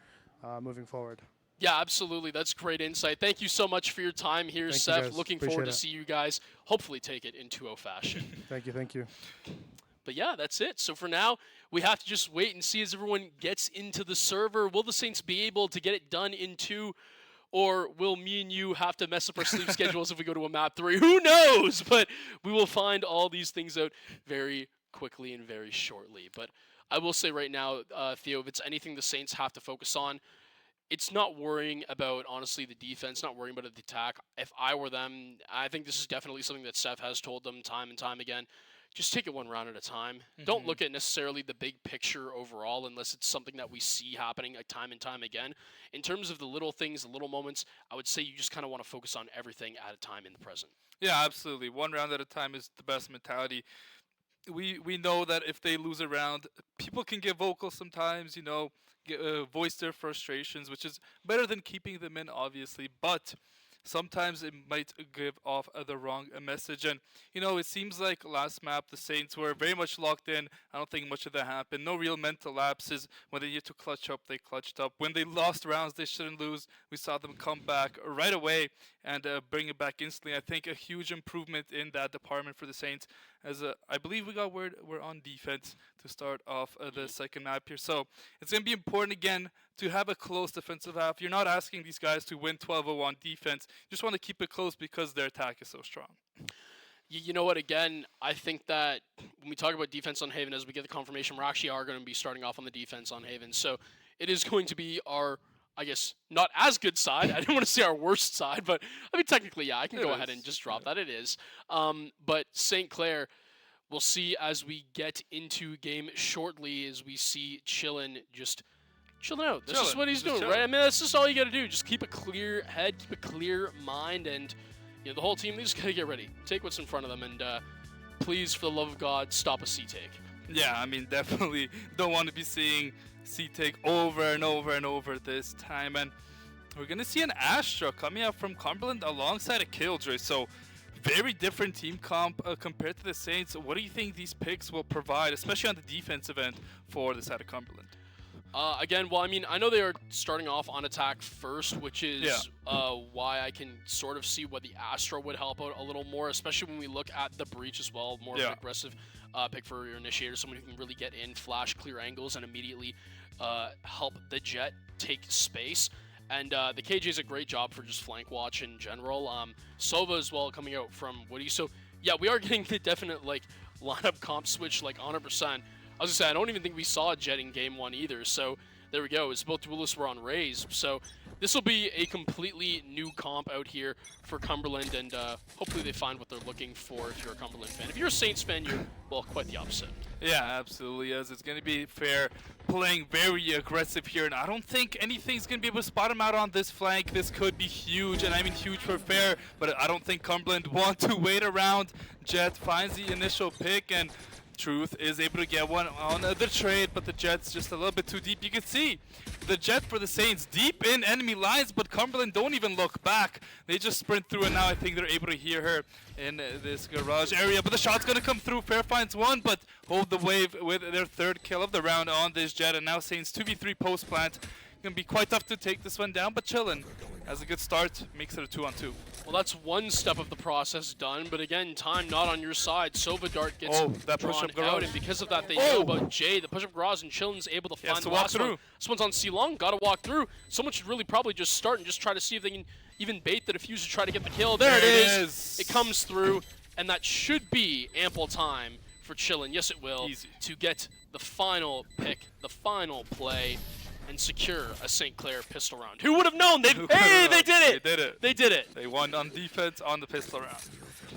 moving forward. Yeah, absolutely. That's great insight. Thank you so much for your time here, Seth. Looking forward to see you guys hopefully take it in 2-0 fashion. Thank you. But yeah, that's it. So for now, we have to just wait and see as everyone gets into the server. Will the Saints be able to get it done in 2, or will me and you have to mess up our sleep schedules if we go to a map 3? Who knows? But we will find all these things out very quickly and very shortly. But I will say right now, Theo, if it's anything the Saints have to focus on, it's not worrying about, honestly, the defense, not worrying about the attack. If I were them, I think this is definitely something that Seth has told them time and time again. Just take it one round at a time. Don't look at necessarily the big picture overall unless it's something that we see happening time and time again. In terms of the little things, the little moments, I would say you just kind of want to focus on everything at a time in the present. Yeah, absolutely. One round at a time is the best mentality. We know that if they lose a round, people can get vocal sometimes, voice their frustrations, which is better than keeping them in, obviously. But sometimes it might give off the wrong message. And, it seems like last map, the Saints were very much locked in. I don't think much of that happened. No real mental lapses. When they needed to clutch up, they clutched up. When they lost rounds they shouldn't lose, we saw them come back right away and bring it back instantly. I think a huge improvement in that department for the Saints. As I believe we got word we're on defense to start off the second map here. So it's going to be important again to have a close defensive half. You're not asking these guys to win 12-0 on defense. You just want to keep it close because their attack is so strong. You know what, again, I think that when we talk about defense on Haven, as we get the confirmation, we actually are going to be starting off on the defense on Haven. So it is going to be our, I guess, not as good side. I didn't want to say our worst side, but I mean, technically, yeah, I can go ahead and just drop that. It is. But St. Clair, we'll see as we get into game shortly, as we see Chillin just chilling out. This is what he's doing, right? I mean, that's just all you got to do. Just keep a clear head, keep a clear mind, and the whole team, they just got to get ready. Take what's in front of them, and please, for the love of God, stop a C-take. Yeah, I mean, definitely don't want to be seeing C-take over and over and over this time. And we're going to see an Astra coming out from Cumberland alongside a Killjoy. So very different team comp compared to the Saints. What do you think these picks will provide, especially on the defensive end for the side of Cumberland? Again, well, I mean, I know they are starting off on attack first, which is why I can sort of see what the Astra would help out a little more, especially when we look at the Breach as well. More of an aggressive pick for your initiator, someone who can really get in, flash, clear angles, and immediately help the Jet take space. And the KJ is a great job for just flank watch in general. Sova as well coming out from Woody. So, yeah, we are getting the definite, like, lineup comp switch, like, 100%. I was gonna say, I don't even think we saw a Jet in game 1 either, so there we go. It's both duelists were on Raze, so this will be a completely new comp out here for Cumberland, and hopefully they find what they're looking for if you're a Cumberland fan. If you're a Saints fan, you're, well, quite the opposite. Yeah, absolutely, as it's going to be fair, playing very aggressive here, and I don't think anything's going to be able to spot him out on this flank. This could be huge, and I mean huge for fair, but I don't think Cumberland want to wait around. Jet finds the initial pick, and Truth is able to get one on the trade, but the Jet's just a little bit too deep. You can see the Jet for the Saints deep in enemy lines, but Cumberland don't even look back. They just sprint through, and now I think they're able to hear her in this garage area. But the shot's going to come through. Fair finds one, but hold the wave with their 3rd kill of the round on this Jet. And now Saints 2v3 post plant. Going to be quite tough to take this one down, but chillin' has a good start. Makes it a 2-on-2. Well, that's one step of the process done, but again, time not on your side. Sova Dart gets drawn out, and because of that, they know about Jay. The push-up garage, and Chillin's able to find the last one. This one's on C-Long, gotta walk through. Someone should really probably just start and just try to see if they can even bait the diffuser to try to get the kill. There it is. It comes through, and that should be ample time for Chillin. Yes, it will. Easy. To get the final pick, the final play, and secure a St. Clair pistol round. Who would have known? They did it! They did it. They did it. They won on defense on the pistol round.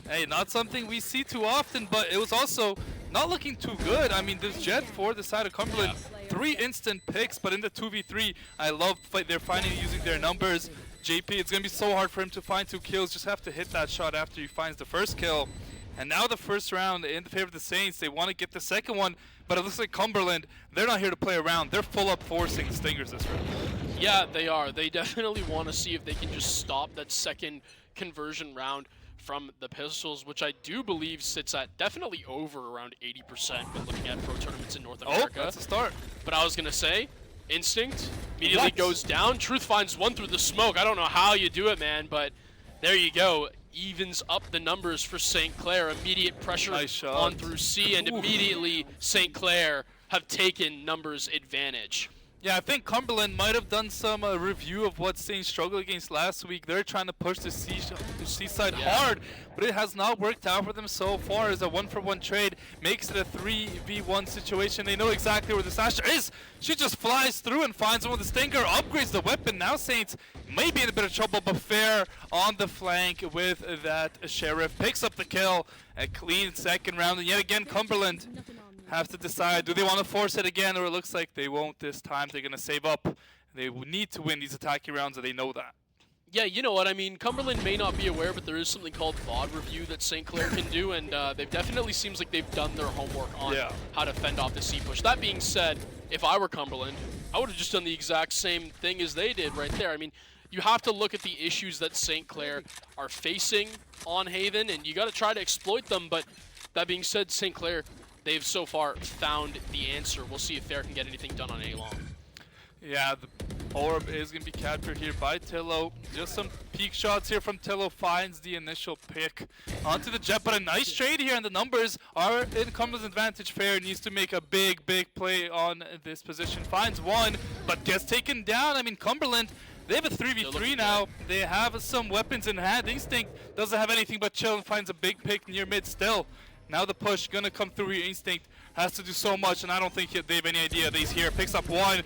Hey, not something we see too often, but it was also not looking too good. I mean, this Jet for the side of Cumberland, 3 instant picks, but in the 2v3, I love they're finally using their numbers. JP, it's going to be so hard for him to find 2 kills. Just have to hit that shot after he finds the first kill. And now the first round in the favor of the Saints. They want to get the second one, but it looks like Cumberland, they're not here to play around. They're full up forcing the Stingers this round. Yeah, they are. They definitely want to see if they can just stop that second conversion round from the pistols, which I do believe sits at definitely over around 80% when looking at pro tournaments in North America. Oh, that's a start. But I was going to say, Instinct immediately goes down. Truth finds one through the smoke. I don't know how you do it, man, but there you go. Evens up the numbers for St. Clair. Immediate pressure on through C, and immediately St. Clair have taken numbers advantage. Yeah, I think Cumberland might have done some review of what Saints struggled against last week. They're trying to push the C side hard, but it has not worked out for them so far. As a 1-for-1 trade makes it a 3v1 situation. They know exactly where the Sasha is. She just flies through and finds one with the Stinger, upgrades the weapon. Now Saints may be in a bit of trouble, but Fair on the flank with that Sheriff. Picks up the kill, a clean second round, and yet again Cumberland have to decide, do they want to force it again, or it looks like they won't this time. They're going to save up. They need to win these attacking rounds, and they know that. Yeah, you know what, I mean, Cumberland may not be aware, but there is something called VOD review that St. Clair can do, and they've definitely seems like they've done their homework on how to fend off the C-push. That being said, if I were Cumberland, I would have just done the exact same thing as they did right there. I mean, you have to look at the issues that St. Clair are facing on Haven, and you got to try to exploit them, but that being said, St. Clair, they've so far found the answer. We'll see if Fair can get anything done on A-Long. Yeah, the orb is going to be captured here by Tillo. Just some peek shots here from Tillo. Finds the initial pick onto the Jet, but a nice trade here, and the numbers are in Cumberland's advantage. Fair needs to make a big play on this position. Finds one, but gets taken down. I mean, Cumberland, they have a 3v3 now. They have some weapons in hand. Instinct doesn't have anything but chill and finds a big pick near mid still. Now the push gonna come through here. Instinct has to do so much, and I don't think they have any idea that he's here. Picks up one.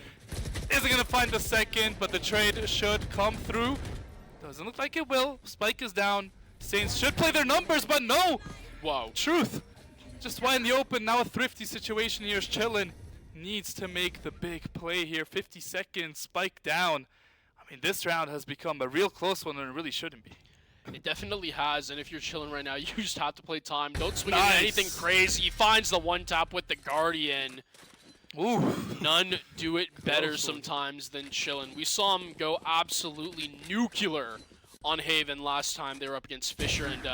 Isn't gonna find the second, but the trade should come through. Doesn't look like it will. Spike is down. Saints should play their numbers, but no! Wow. Truth. Just wide in the open. Now a thrifty situation here. Chillin needs to make the big play here. 50 seconds. Spike down. I mean, this round has become a real close one, and it really shouldn't be. It definitely has, and if you're chilling right now, you just have to play time. Don't swing Nice. into anything crazy. He finds the one tap with the Guardian. Ooh. None do it better Close one. sometimes than chillin'. We saw him go absolutely nuclear on Haven last time they were up against Fisher, and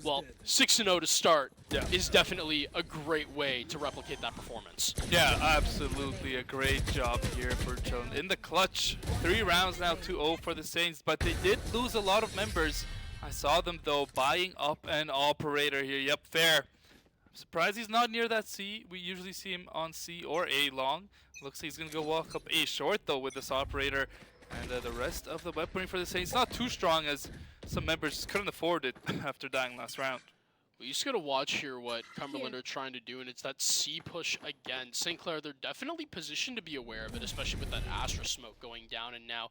well, 6-0 to start is definitely a great way to replicate that performance. Yeah, absolutely a great job here for Chillin. In the clutch, 3 rounds now, 2-0 for the Saints, but they did lose a lot of members. I saw them though buying up an operator here. Yep, fair. I'm surprised he's not near that C. We usually see him on C or A long. Looks like he's gonna go walk up A short though with this operator. And the rest of the weaponry for the Saints not too strong, as some members just couldn't afford it after dying last round. We just gotta watch here what Cumberland are trying to do, and it's that C push again. St. Clair, they're definitely positioned to be aware of it, especially with that Astra smoke going down, and now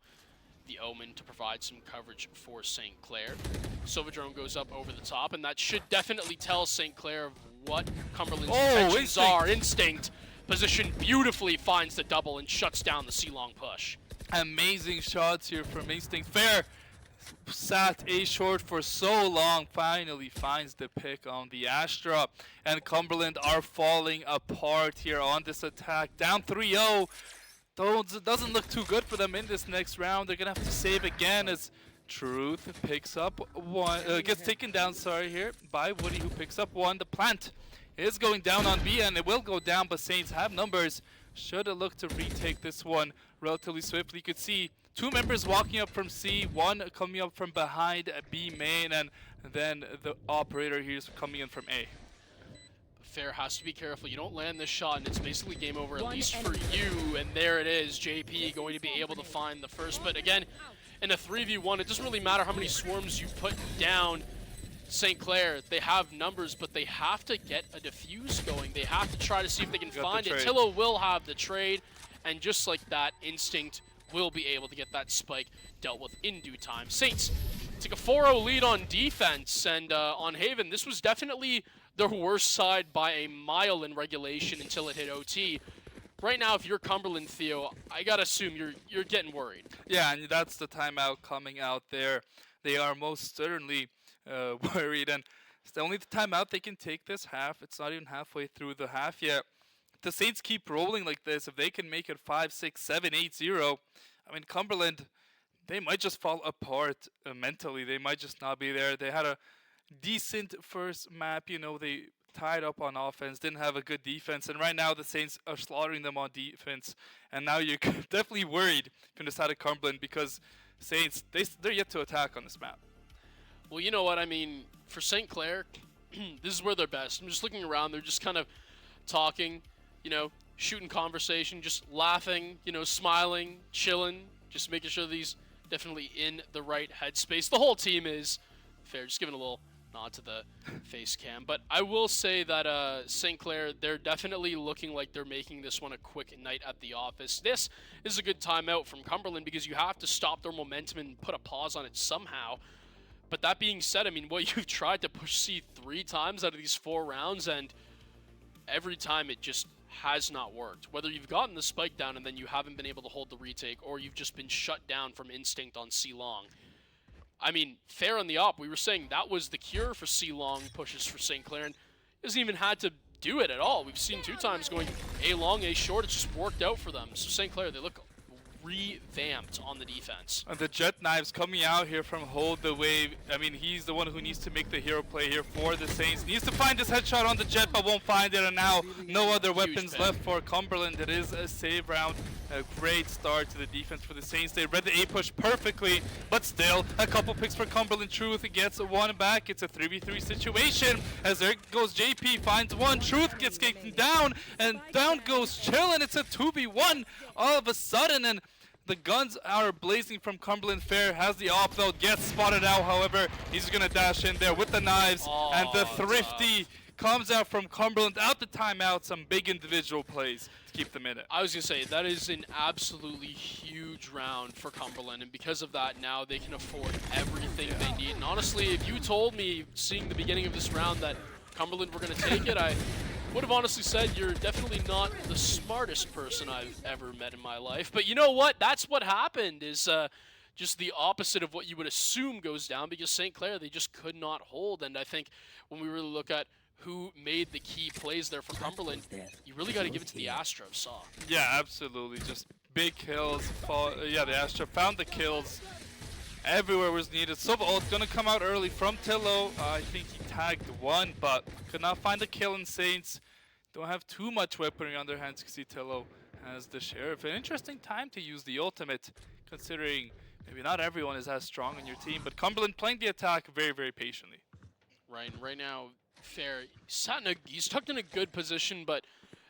the Omen to provide some coverage for St. Clair. Silverdrone goes up over the top, and that should definitely tell St. Clair of what Cumberland's intentions are. Instinct, positioned beautifully, finds the double and shuts down the C-long push. Amazing shots here from Instinct. Fair sat A short for so long, finally finds the pick on the Astra, and Cumberland are falling apart here on this attack. Down 3-0. Doesn't look too good for them in this next round. They're gonna have to save again as Truth picks up one, gets taken down, sorry, here by Woody, who picks up one. The plant is going down on B, and it will go down, but Saints have numbers. Should have looked to retake this one relatively swiftly. You could see 2 members walking up from C, 1 coming up from behind B main, and then the operator here is coming in from A. Fair has to be careful. You don't land this shot, and it's basically game over, at least for you. And there it is, JP going to be able to find the first. But again, in a 3v1, it doesn't really matter how many swarms you put down. St. Clair, they have numbers, but they have to get a defuse going. They have to try to see if they can find it. Tillo will have the trade, and just like that, Instinct will be able to get that spike dealt with in due time. Saints take a 4-0 lead on defense, and on Haven, this was definitely their worst side by a mile in regulation until it hit OT. Right now, if you're Cumberland, Theo, I gotta assume you're getting worried. Yeah, and that's the timeout coming out there. They are most certainly worried, and it's the only timeout they can take this half. It's not even halfway through the half yet. If the Saints keep rolling like this, if they can make it 5, 6, 7, 8-0, I mean, Cumberland, they might just fall apart mentally. They might just not be there. They had a decent first map, you know, they tied up on offense, didn't have a good defense, and right now the Saints are slaughtering them on defense, and now you're definitely worried from the side of Cumberland, because Saints, they're yet to attack on this map. Well, you know what, I mean, for St. Clair, this is where they're best. I'm just looking around, they're just kind of talking, you know, shooting conversation, just laughing, you know, smiling, chilling, just making sure that he's definitely in the right headspace. The whole team is. Fair, just giving a little nod to the face cam. But I will say that St. Clair, they're definitely looking like they're making this one a quick night at the office. This is a good timeout from Cumberland because you have to stop their momentum and put a pause on it somehow. But that being said, I mean, well, you've tried to push C 3 times out of these 4 rounds, and every time it just has not worked. Whether you've gotten the spike down and then you haven't been able to hold the retake, or you've just been shut down from Instinct on C long. I mean, fair on the op, we were saying that was the cure for C-long pushes for St. Clair, and hasn't even had to do it at all. We've seen 2 times going A-long, A-short, it's just worked out for them. So St. Clair, they look revamped on the defense. And the Jet Knives coming out here from Hold the Wave. I mean, he's the one who needs to make the hero play here for the Saints. Needs to find this headshot on the Jet, but won't find it. And now no other weapons left for Cumberland. It is a save round. A great start to the defense for the Saints. They read the A push perfectly, but still a couple picks for Cumberland. Truth gets 1 back. It's a 3v3 situation as there goes JP, finds 1. Truth gets taken down, and down goes Chillin. It's a 2v1 all of a sudden, and the guns are blazing from Cumberland. Fair has the op though, gets spotted out, however, he's gonna dash in there with the knives, and the thrifty comes out from Cumberland out the timeout. Some big individual plays to keep them in it. I was gonna say, that is an absolutely huge round for Cumberland, and because of that, now they can afford everything they need. And honestly, if you told me, seeing the beginning of this round, that Cumberland were gonna take it, I would have honestly said you're definitely not the smartest person I've ever met in my life. But you know what? That's what happened, is just the opposite of what you would assume goes down, because St. Clair, they just could not hold. And I think when we really look at who made the key plays there for Cumberland, you really got to give it to the Astra of Saw. Yeah, absolutely. Just big kills. Yeah, the Astra found the kills everywhere was needed. Sova ult gonna come out early from Tillo. I think he tagged one, but could not find the kill in Saints. Don't have too much weaponry on their hands because Tillo has the Sheriff. An interesting time to use the ultimate, considering maybe not everyone is as strong on your team, but Cumberland playing the attack very, very patiently. Right, and right now, Fair, he's tucked in a good position, but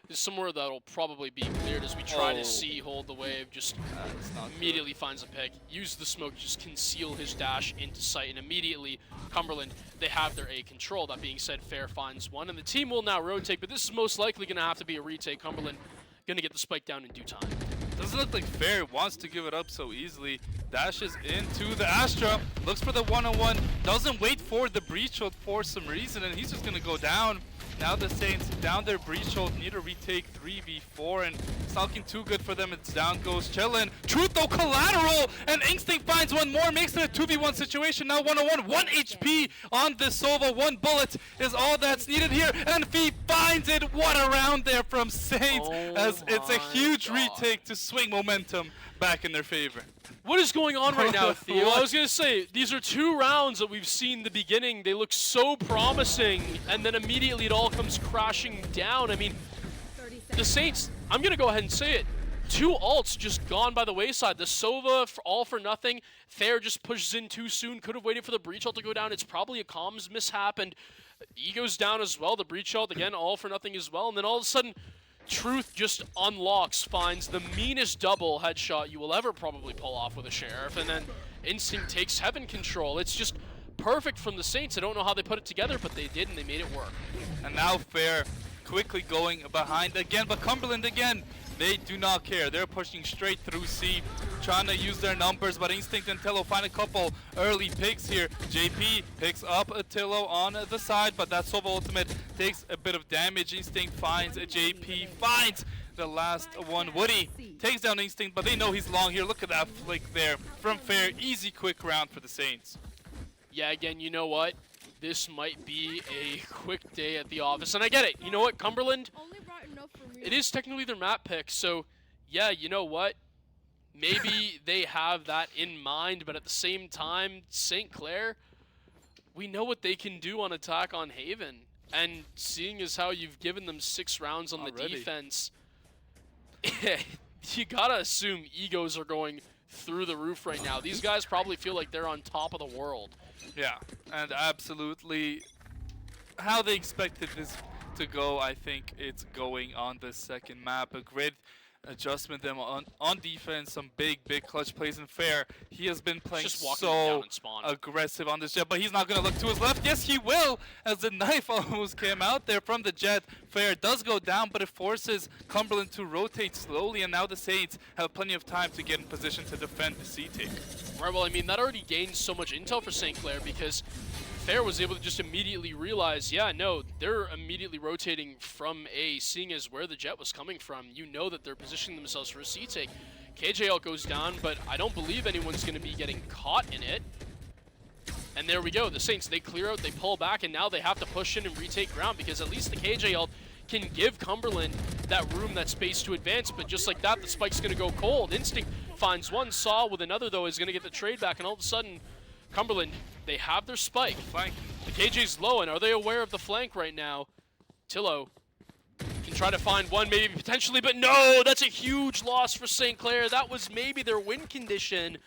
there's somewhere that'll probably be cleared as we try to see hold the wave. Just immediately finds a pick, use the smoke, just conceal his dash into sight, and immediately Cumberland, they have their A control. That being said, Fair finds one, and the team will now rotate, but this is most likely going to have to be a retake. Cumberland going to get the spike down in due time. Doesn't look like Fair wants to give it up so easily. Dashes into the Astra, looks for the one-on-one, doesn't wait for the breach hold for some reason, and he's just going to go down. Now the Saints down their breach hold, need to retake 3v4, and it's not looking too good for them. It's down goes Chillin. Truth though, collateral, and Instinct finds one more, makes it a 2v1 situation. Now 1-on-1, 1 HP on the Sova. 1 bullet is all that's needed here, and he finds it. What a round there from Saints, as it's a huge retake to swing momentum back in their favor. What is going on right now, Theo? I was going to say, these are 2 rounds that we've seen in the beginning. They look so promising, and then immediately it all comes crashing down. I mean, the Saints, I'm going to go ahead and say it, 2 ults just gone by the wayside. The Sova, all for nothing. Fair just pushes in too soon. Could have waited for the breach ult to go down. It's probably a comms mishap, and Ego's down as well. The breach ult, again, all for nothing as well. And then all of a sudden, Truth just unlocks, finds the meanest double headshot you will ever probably pull off with a Sheriff, and then Instinct takes Heaven control. It's just perfect from the Saints. I don't know how they put it together, but they did, and they made it work. And now Fair quickly going behind again, but Cumberland again, they do not care. They're pushing straight through C, trying to use their numbers, but Instinct and Tillo find a couple early picks here. JP picks up Tillo on the side, but that Sova ultimate takes a bit of damage. Instinct finds JP, finds the last one. Woody takes down Instinct, but they know he's long here. Look at that flick there from Fair. Easy, quick round for the Saints. Yeah, again, you know what? This might be a quick day at the office, and I get it. You know what, Cumberland? It is technically their map pick, so yeah, you know what? Maybe they have that in mind, but at the same time, St. Clair, we know what they can do on attack on Haven. And seeing as how you've given them 6 rounds on the defense, you gotta assume egos are going through the roof right now. These guys probably feel like they're on top of the world. Yeah, and absolutely how they expected this to go. I think it's going on the second map. A great adjustment them on defense, some big clutch plays in Fair. He has been playing so aggressive on this Jet, but he's not going to look to his left. Yes, he will, as the knife almost came out there from the Jet. Fair does go down, but it forces Cumberland to rotate slowly, and now the Saints have plenty of time to get in position to defend the C-take. Right, well, I mean, that already gained so much intel for St. Clair, because Fair was able to just immediately realize, yeah, no, they're immediately rotating from A, seeing as where the Jet was coming from. You know that they're positioning themselves for a C-take. KJL goes down, but I don't believe anyone's going to be getting caught in it. And there we go. The Saints, they clear out, they pull back, and now they have to push in and retake ground, because at least the KJL can give Cumberland that room, that space to advance. But just like that, the spike's going to go cold. Instinct finds one, Saw with another, though, is going to get the trade back, and all of a sudden, Cumberland, they have their spike. The KJ's low, and are they aware of the flank right now? Tillo can try to find one, maybe potentially, but no, that's a huge loss for St. Clair. That was maybe their win condition.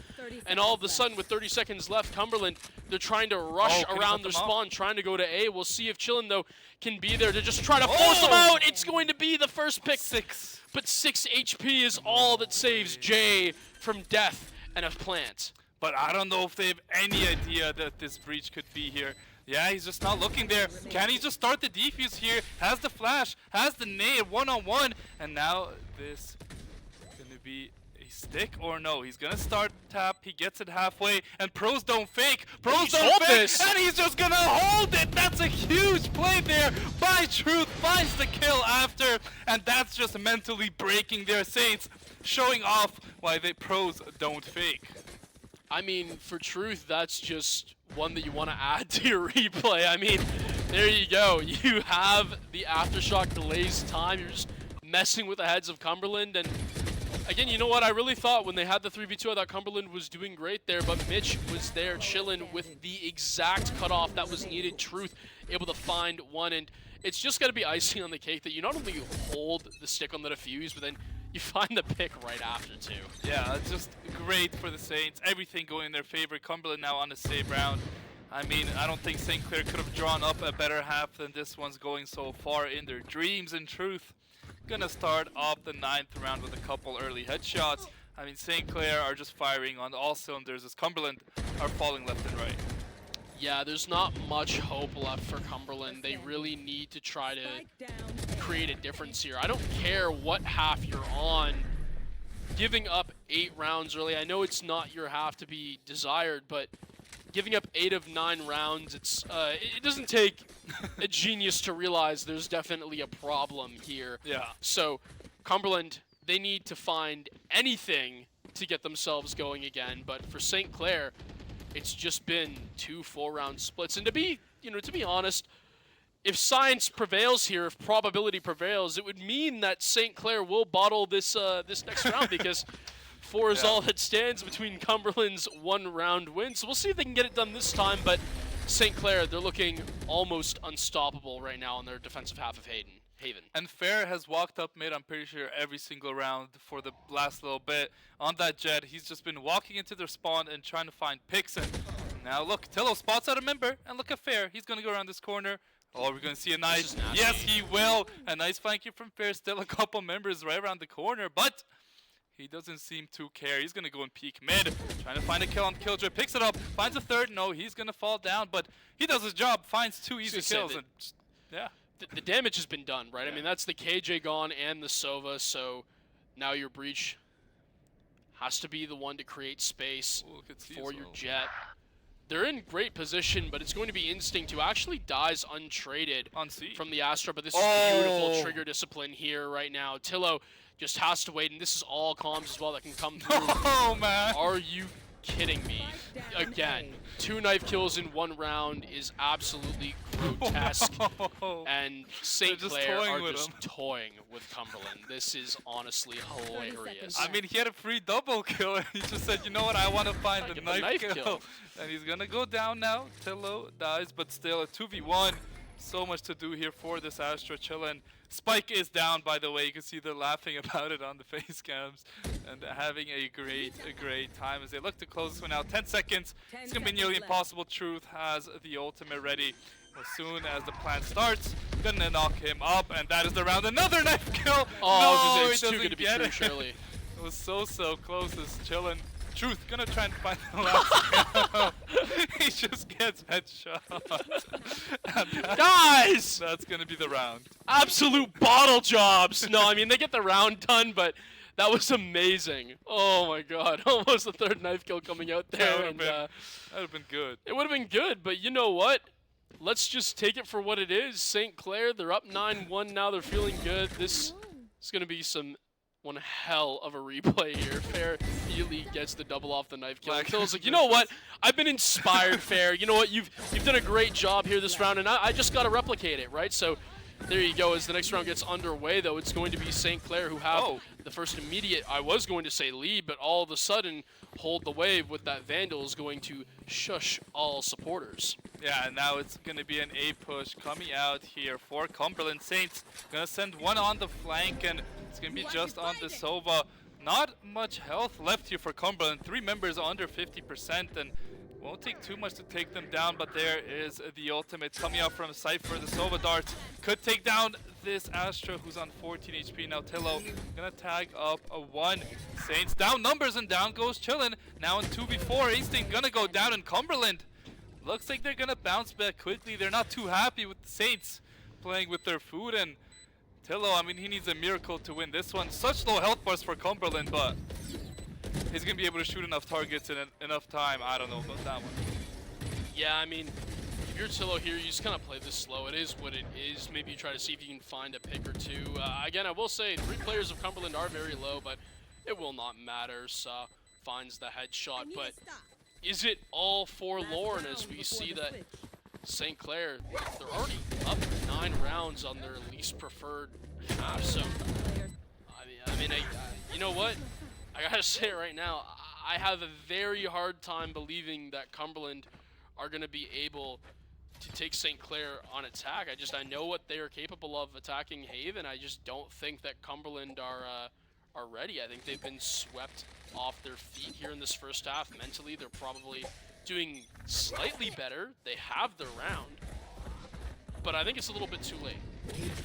And all of a sudden, with 30 seconds left, Cumberland, they're trying to rush around their spawn, trying to go to A. We'll see if Chillin, though, can be there to just try to force them out. It's going to be the first pick. 6. But 6 HP is all that saves Jay from death and a plant. But I don't know if they have any idea that this breach could be here. Yeah, he's just not looking there. Can he just start the defuse here? Has the flash, has the nade, one-on-one. And now this is going to be a stick or no? He's going to start tap. He gets it halfway. And pros don't fake. Pros don't fake. And he's just going to hold it. That's a huge play there by Truth. Finds the kill after. And that's just mentally breaking their Saints, showing off why the pros don't fake. I mean, for truth, that's just one that you want to add to your replay. I mean, there you go. You have the Aftershock delays time. You're just messing with the heads of Cumberland. And again, you know what? I really thought when they had the 3v2, I thought Cumberland was doing great there, but Mitch was there chilling with the exact cutoff that was needed. Truth able to find one, and it's just got to be icing on the cake that you not only hold the stick on the defuse, but then you find the pick right after too. Yeah, it's just great for the Saints. Everything going in their favor. Cumberland now on the save round. I mean, I don't think St. Clair could have drawn up a better half than this one's going so far in their dreams. In truth, gonna start off the 9th round with a couple early headshots. I mean, St. Clair are just firing on all cylinders as Cumberland are falling left and right. Yeah, there's not much hope left for Cumberland. They really need to try to create a difference here. I don't care what half you're on. Giving up 8 rounds early, I know it's not your half to be desired, but giving up 8 of 9 rounds, it doesn't take a genius to realize there's definitely a problem here. Yeah. So Cumberland, they need to find anything to get themselves going again, but for St. Clair, it's just been 2 4-round splits. And to be honest, if science prevails here, if probability prevails, it would mean that St. Clair will bottle this this next round because 4 is all that stands between Cumberland's 1-round win. So we'll see if they can get it done this time, but St. Clair, they're looking almost unstoppable right now on their defensive half of Haven. And Fair has walked up mid, I'm pretty sure, every single round for the last little bit. On that jet, he's just been walking into their spawn and trying to find picks. And now look, Tillo spots out a member, and look at Fair. He's going to go around this corner. Oh, we're going to see a nice... Yes, he will. A nice flanking from Fair. Still a couple members right around the corner, but he doesn't seem to care. He's going to go and peek mid, trying to find a kill on Killjoy. Picks it up, finds a third. No, he's going to fall down, but he does his job, finds 2 easy kills. And just, yeah. The damage has been done, right? Yeah. I mean, that's the KJ gone and the Sova, so now your Breach has to be the one to create space for your Jet. They're in great position, but it's going to be Instinct, who actually dies untraded from the Astra, but this is beautiful trigger discipline here right now. Tillo just has to wait, and this is all comms as well that can come through. Oh, man. Are you kidding me? Again, 2 knife kills in 1 round is absolutely grotesque. And St. Clair are just toying with Cumberland. This is honestly hilarious. I mean, he had a free double kill, and he just said, you know what, I want to find the knife kill. And he's going to go down now. Tillo dies, but still a 2v1. So much to do here for this Astra chillin'. Spike is down, by the way. You can see they're laughing about it on the face cams and having a great time as they look to close this one out. 10 seconds. It's going to be nearly impossible. Truth has the ultimate ready. As soon as the plan starts, gonna knock him up, and that is the round. Another knife kill. Oh, no, it's too good to be true, surely. It was so close. This chillin'. Truth gonna try and find the last kill. He just gets headshot. Guys! That's gonna be the round. Absolute bottle jobs. No, I mean, they get the round done, but that was amazing. Oh my god. Almost the 3rd knife kill coming out there. That would have been good. It would have been good, but you know what? Let's just take it for what it is. St. Clair, they're up 9-1 now. They're feeling good. This is going to be one hell of a replay here. Fair immediately gets the double off the knife kill. Till's like, you know what? I've been inspired, Fair. You know what? You've done a great job here this round, and I just got to replicate it, right? So there you go. As the next round gets underway, though, it's going to be St. Clair who have the first immediate, I was going to say lead, but all of a sudden hold the wave with that Vandal is going to shush all supporters. Yeah, and now it's going to be an A push coming out here for Cumberland. Saints going to send one on the flank, and it's going to be just on the Sova. Not much health left here for Cumberland. 3 members under 50%, and won't take too much to take them down, but there is the ultimate coming out from Cypher. The Sova darts could take down this Astra, who's on 14 HP. Now Tillo gonna tag up a 1. Saints down numbers, and down goes Chillin'. Now in 2v4, Instinct gonna go down, in Cumberland looks like they're gonna bounce back quickly. They're not too happy with the Saints playing with their food, and Tillo, I mean, he needs a miracle to win this one. Such low health bars for Cumberland, but he's going to be able to shoot enough targets in enough time. I don't know about that one. Yeah, I mean, if you're Tillo here, you just kind of play this slow. It is what it is. Maybe you try to see if you can find a pick or 2. Again, I will say 3 players of Cumberland are very low, but it will not matter. Finds the headshot, but is it all forlorn as we see that St. Clair, they're already up 9 rounds on their least preferred half, so you know what? I gotta say it right now, I have a very hard time believing that Cumberland are gonna be able to take St. Clair on attack. I know what they are capable of attacking Haven. I just don't think that Cumberland are ready. I think they've been swept off their feet here in this first half. Mentally, they're probably doing slightly better. They have their round, but I think it's a little bit too late.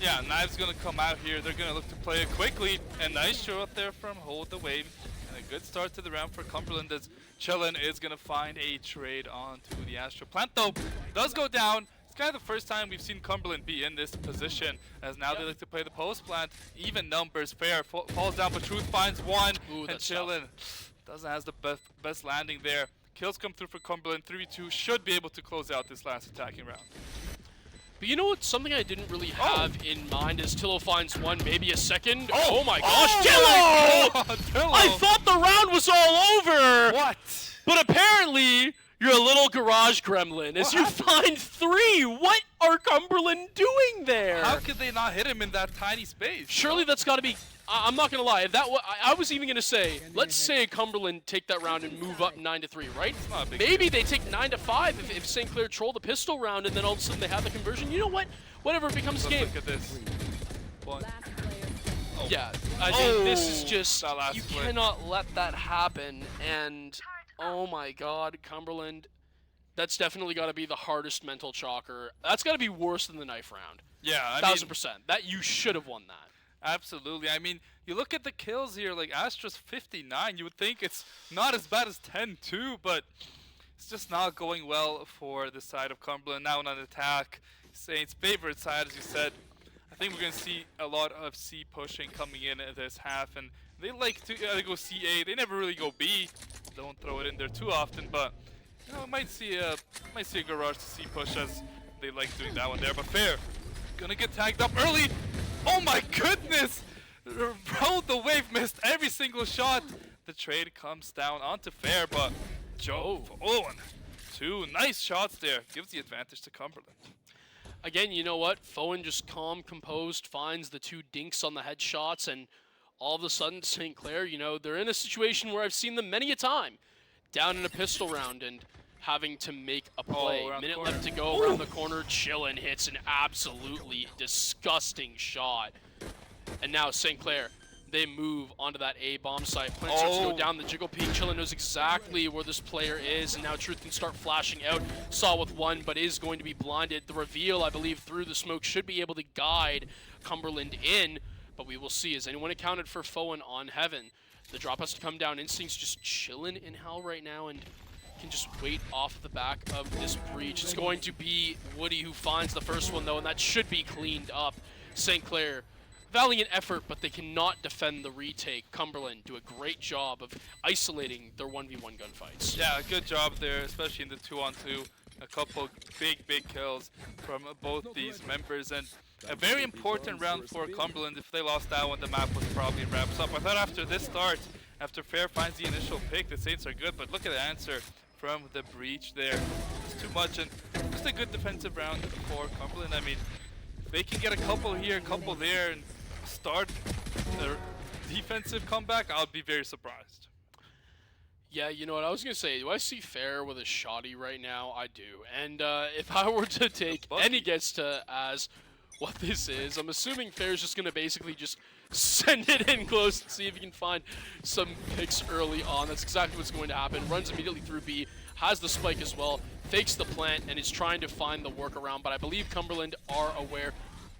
Yeah, Knives gonna come out here. They're gonna look to play it quickly. And nice show up there from Hold the Wave. And a good start to the round for Cumberland as Chillin is gonna find a trade onto the Astro Plant, though does go down. It's kind of the first time we've seen Cumberland be in this position, as now they like to play the post plant. Even numbers, Fair falls down, but Truth finds one. Ooh, and Chillin doesn't has the best landing there. Kills come through for Cumberland. 3v2 should be able to close out this last attacking round. But you know what? Something I didn't really have in mind is Tillo finds one, maybe a second. Oh my gosh, Tillo! Tillo! I thought the round was all over! What? But apparently, you're a little garage gremlin as you find 3. What are Cumberland doing there? How could they not hit him in that tiny space? Surely that's got to be... I'm not going to lie. If that I was even going to say, let's say Cumberland take that round and move up 9-3, right? Maybe they take 9-5 if St. Clair troll the pistol round and then all of a sudden they have the conversion. You know what? Whatever, it becomes a game. Look at this. Yeah, I mean, this is just... That last You play. cannot let that happen. And, oh my god, Cumberland... That's definitely got to be the hardest mental chalker. That's got to be worse than the knife round. Yeah, I 1000%. That you should have won that. Absolutely. I mean, you look at the kills here, like Astra's 59. You would think it's not as bad as 10-2, but it's just not going well for the side of Cumberland. Now on an attack, Saints' favorite side, as you said. I think we're going to see a lot of C pushing coming in this half, and they like to go CA. They never really go B. Don't throw it in there too often, but you know, might see a garage to C push as they like doing that one there. But Fair gonna get tagged up early. Oh my goodness! Rolled the Wave, missed every single shot. The trade comes down onto Fair, but Joe Owen, 2 nice shots there, gives the advantage to Cumberland. Again, you know what? Fowen just calm, composed, finds the 2 dinks on the headshots, and all of a sudden, St. Clair, you know, they're in a situation where I've seen them many a time, down in a pistol round and having to make a play. Minute left to go around the corner. Chillin hits an absolutely disgusting shot. And now St. Clair, they move onto that A bomb site. Plan starts to go down the jiggle peak. Chillin knows exactly where this player is, and now Truth can start flashing out. Saw with 1, but is going to be blinded. The reveal, I believe, through the smoke should be able to guide Cumberland in, but we will see. Is anyone accounted for Fowen on Heaven? The drop has to come down. Instinct's just chilling in hell right now and can just wait off the back of this breach. It's going to be Woody who finds the first one, though, and that should be cleaned up. St. Clair, valiant effort, but they cannot defend the retake. Cumberland do a great job of isolating their 1v1 gunfights. Yeah, good job there, especially in the 2-on-2. A couple big kills from both these members, and a very important round for Cumberland. If they lost that one, the map was probably wraps up. I thought after this start, after Fair finds the initial pick, the Saints are good, but look at the answer from the breach there. It's too much, and just a good defensive round for Cumberland. I mean, if they can get a couple here, a couple there, and start their defensive comeback, I'll be very surprised. Yeah, you know what, I was going to say, do I see Fair with a shoddy right now? I do. And if I were to take any guess to as what this is, I'm assuming Fair's just going to basically just send it in close and see if he can find some picks early on. That's exactly what's going to happen. Runs immediately through B, has the spike as well, fakes the plant, and is trying to find the workaround. But I believe Cumberland are aware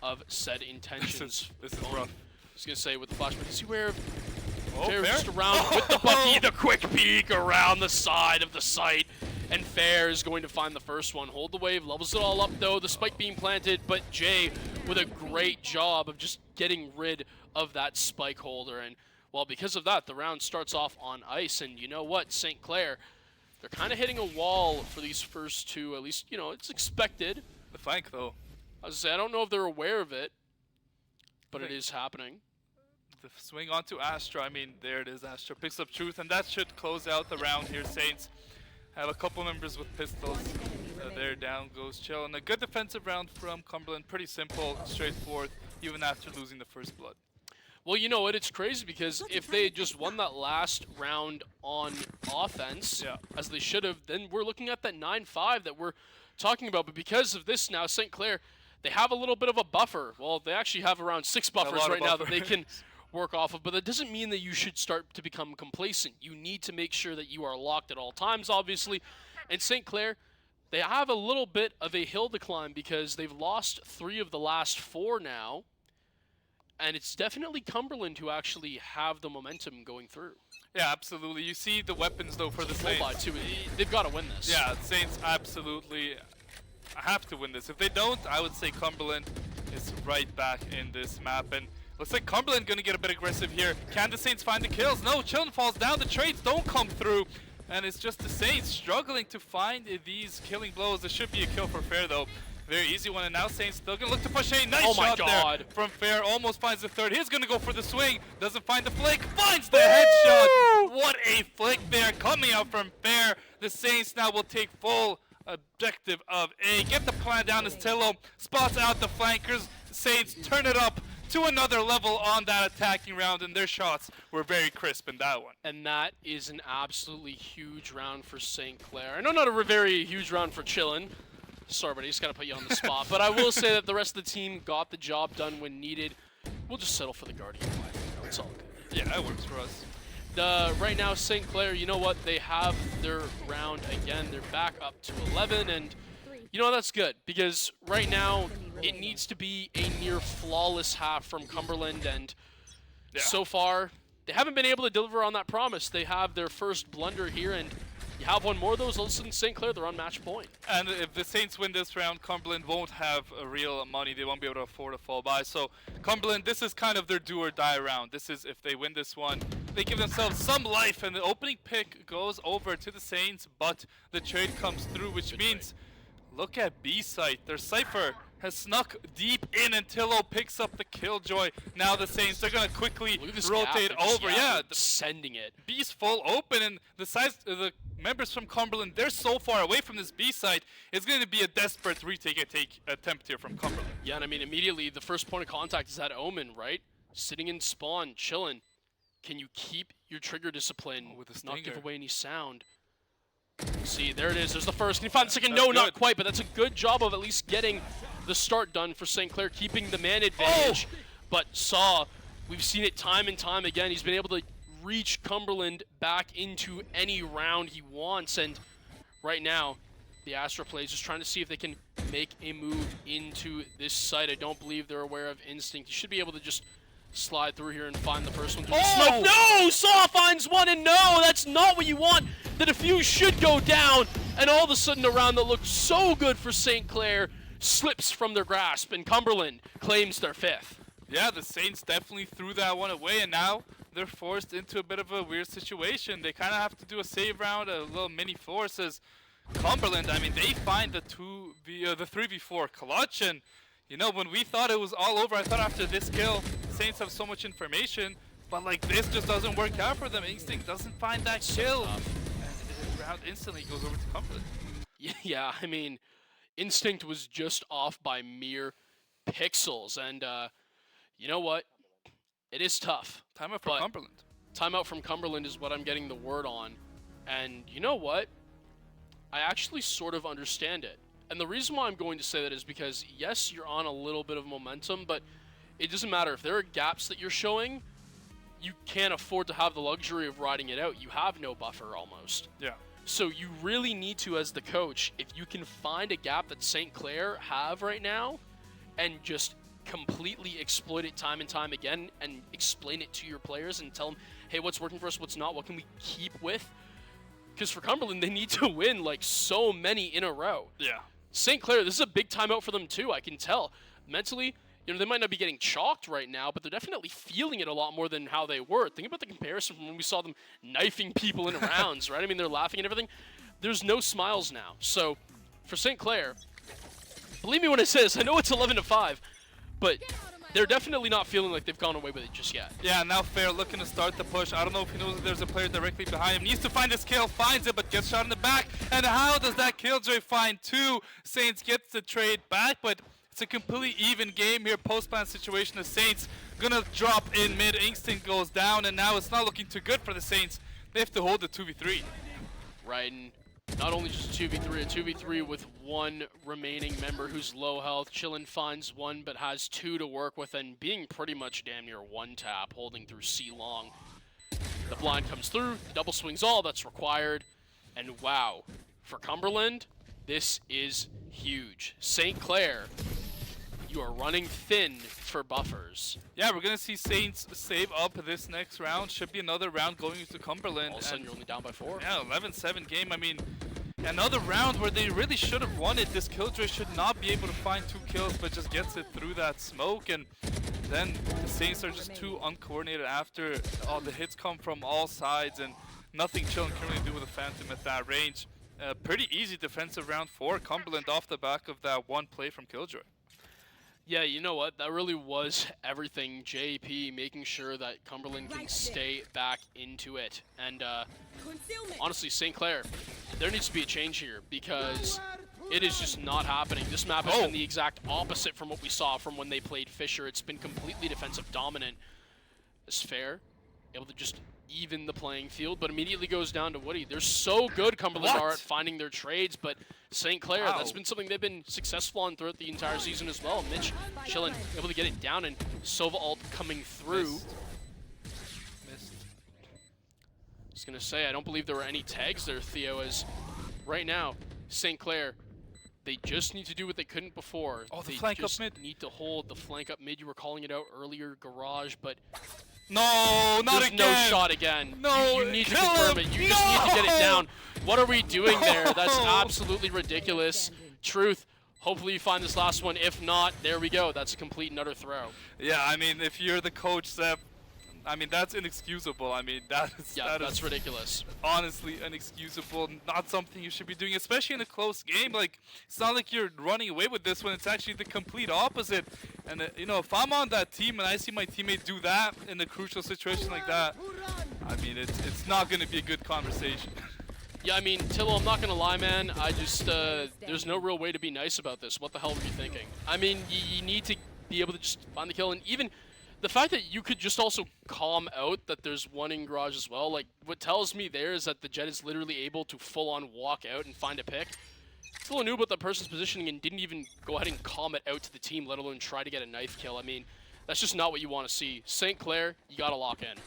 of said intentions. This is rough. I was going to say with the flashback, is he aware of Fair just around with the Bucky, the quick peek around the side of the site, and Fair is going to find the first one. Hold the Wave, levels it all up though, the spike being planted, but Jay with a great job of just getting rid of that spike holder. And well, because of that, the round starts off on ice, and you know what, St. Clair, they're kind of hitting a wall for these first 2, at least, you know, it's expected. The flank though. I was gonna say, I don't know if they're aware of it, but it is happening. The swing onto Astra, I mean, there it is, Astra picks up Truth, and that should close out the round here, Saints. Have a couple members with pistols. There down goes Chill. And a good defensive round from Cumberland. Pretty simple, straightforward, even after losing the first blood. Well, you know what? It's crazy because if they had just won that last round on offense, as they should have, then we're looking at that 9-5 that we're talking about. But because of this now, St. Clair, they have a little bit of a buffer. Well, they actually have around 6 buffers right now that they can work off of. But that doesn't mean that you should start to become complacent. You need to make sure that you are locked at all times, obviously. And St. Clair, they have a little bit of a hill to climb because they've lost 3 of the last 4 now. And it's definitely Cumberland who actually have the momentum going through. Yeah, absolutely. You see the weapons, though, for the Saints. Too. They've got to win this. Yeah, Saints absolutely have to win this. If they don't, I would say Cumberland is right back in this map. And looks like Cumberland going to get a bit aggressive here. Can the Saints find the kills? No, Chillin falls down. The trades don't come through. And it's just the Saints struggling to find these killing blows. There should be a kill for Fair, though. Very easy one, and now Saints still gonna look to push a nice shot there from Fair. Almost finds the third. He's gonna go for the swing. Doesn't find the flick. Finds the headshot. What a flick there coming out from Fair. The Saints now will take full objective of A. Get the plan down as Tillo spots out the flankers. Saints turn it up to another level on that attacking round, and their shots were very crisp in that one. And that is an absolutely huge round for St. Clair. I know not a very huge round for Chillin. Sorry, but I just got to put you on the spot. But I will say that the rest of the team got the job done when needed. We'll just settle for the Guardian life. It's all good. Yeah, that works for us. Right now, St. Clair, you know what? They have their round again. They're back up to 11. And, you know, that's good. Because right now, it needs to be a near flawless half from Cumberland. And so far, they haven't been able to deliver on that promise. They have their first blunder here. And you have one more of those, all of a sudden St. Clair, they're on match point. And if the Saints win this round, Cumberland won't have a real money. They won't be able to afford a fall by. So Cumberland, this is kind of their do or die round. This is, if they win this one, they give themselves some life, and the opening pick goes over to the Saints, but the trade comes through, which means, look at B site. Their Cypher has snuck deep in, and Tillo picks up the Killjoy. Now the Saints, they're going to quickly rotate over. Yeah, sending it. B's full open, and the members from Cumberland, they're so far away from this B site. It's going to be a desperate retake attempt here from Cumberland. Yeah, and I mean, immediately the first point of contact is that Omen, right? Sitting in spawn, chilling. Can you keep your trigger discipline, not give away any sound? See, there it is. There's the first. Can you find the second? No, not quite, but that's a good job of at least getting the start done for St. Clair, keeping the man advantage. But Saw, we've seen it time and time again. He's been able to reach Cumberland back into any round he wants. And right now, the Astra plays just trying to see if they can make a move into this site. I don't believe they're aware of Instinct. You should be able to just slide through here and find the first one through the smoke. No! Saw finds one, and no, that's not what you want. The defuse should go down, and all of a sudden a round that looked so good for St. Clair slips from their grasp, and Cumberland claims their 5th. Yeah, the Saints definitely threw that one away, and now they're forced into a bit of a weird situation. They kind of have to do a save round, a little mini forces. Cumberland, I mean, they find the 3v4 clutch, and you know, when we thought it was all over, I thought after this kill, Saints have so much information, but like this just doesn't work out for them. Instinct doesn't find that kill, and the round instantly goes over to Cumberland. Yeah, I mean, Instinct was just off by mere pixels, and you know what? It is tough. Timeout for Cumberland. Timeout from Cumberland is what I'm getting the word on, and you know what? I actually sort of understand it. And the reason why I'm going to say that is because, yes, you're on a little bit of momentum, but it doesn't matter. If there are gaps that you're showing, you can't afford to have the luxury of riding it out. You have no buffer almost. Yeah. So you really need to, as the coach, if you can find a gap that St. Clair have right now and just completely exploit it time and time again and explain it to your players and tell them, hey, what's working for us, what's not, what can we keep with? Because for Cumberland, they need to win like so many in a row. Yeah. St. Clair, this is a big timeout for them too, I can tell. Mentally, you know, they might not be getting chalked right now, but they're definitely feeling it a lot more than how they were. Think about the comparison from when we saw them knifing people in rounds, right? I mean, they're laughing and everything. There's no smiles now. So, for St. Clair, believe me when I say this, I know it's 11-5, but they're definitely not feeling like they've gone away with it just yet. Yeah, now Fair looking to start the push. I don't know if he knows that there's a player directly behind him. Needs to find his kill, finds it, but gets shot in the back. And how does that Killjoy find two? Saints gets the trade back, but it's a completely even game here. Post-plant situation, the Saints gonna drop in mid. Instinct goes down, and now it's not looking too good for the Saints. They have to hold the 2v3. Right, and not only just a 2v3, a 2v3 with one remaining member who's low health. Chillin finds one, but has two to work with, and being pretty much damn near one tap, holding through C long. The blind comes through, double swings all that's required, and wow, for Cumberland, this is huge. St. Clair, you are running thin for buffers. Yeah, we're gonna see Saints save up this next round. Should be another round going into Cumberland. All of a sudden, you're only down by 4. Yeah, 11-7 game. I mean, another round where they really should have won it. This Killjoy should not be able to find 2 kills, but just gets it through that smoke. And then the Saints are just too uncoordinated after all the hits come from all sides, and nothing Chillin can really do with a Phantom at that range. Pretty easy defensive round for Cumberland off the back of that one play from Killjoy. Yeah, you know what? That really was everything. JP making sure that Cumberland can stay back into it. And honestly, St. Clair, there needs to be a change here because it is just not happening. This map has been the exact opposite from what we saw from when they played Fisher. It's been completely defensive dominant. Is Fair able to just even the playing field, but immediately goes down to Woody. They're so good, Cumberland are at finding their trades, but St. Clair, that's been something they've been successful on throughout the entire season as well. Mitch Chillin able to get it down, and Sova ult coming through. Missed. Just gonna say, I don't believe there were any tags there, Theo, as right now, St. Clair, they just need to do what they couldn't before. Oh, the they flank up just mid. need to hold the flank up mid. You were calling it out earlier, Garage, but No, not there's again. no shot again. No, you need to kill confirm him. it. You just need to get it down. What are we doing there? That's No. absolutely ridiculous. Truth. Hopefully you find this last one. If not, there we go. That's a complete and utter throw. Yeah, I mean, if you're the coach, Seb, I mean, that's inexcusable. I mean, That's ridiculous. Honestly inexcusable. Not something you should be doing, especially in a close game. Like, it's not like you're running away with this one. It's actually the complete opposite. And, you know, if I'm on that team and I see my teammate do that in a crucial situation like that, I mean, it's not going to be a good conversation. Yeah, I mean, Tillo, I'm not going to lie, man. I just, there's no real way to be nice about this. What the hell were you thinking? I mean, you need to be able to just find the kill. And even the fact that you could just also calm out that there's one in Garage as well, like, what tells me there is that the Jet is literally able to full-on walk out and find a pick. Tillo knew about the person's positioning and didn't even go ahead and calm it out to the team, let alone try to get a knife kill. I mean, that's just not what you want to see. St. Clair, you got to lock in.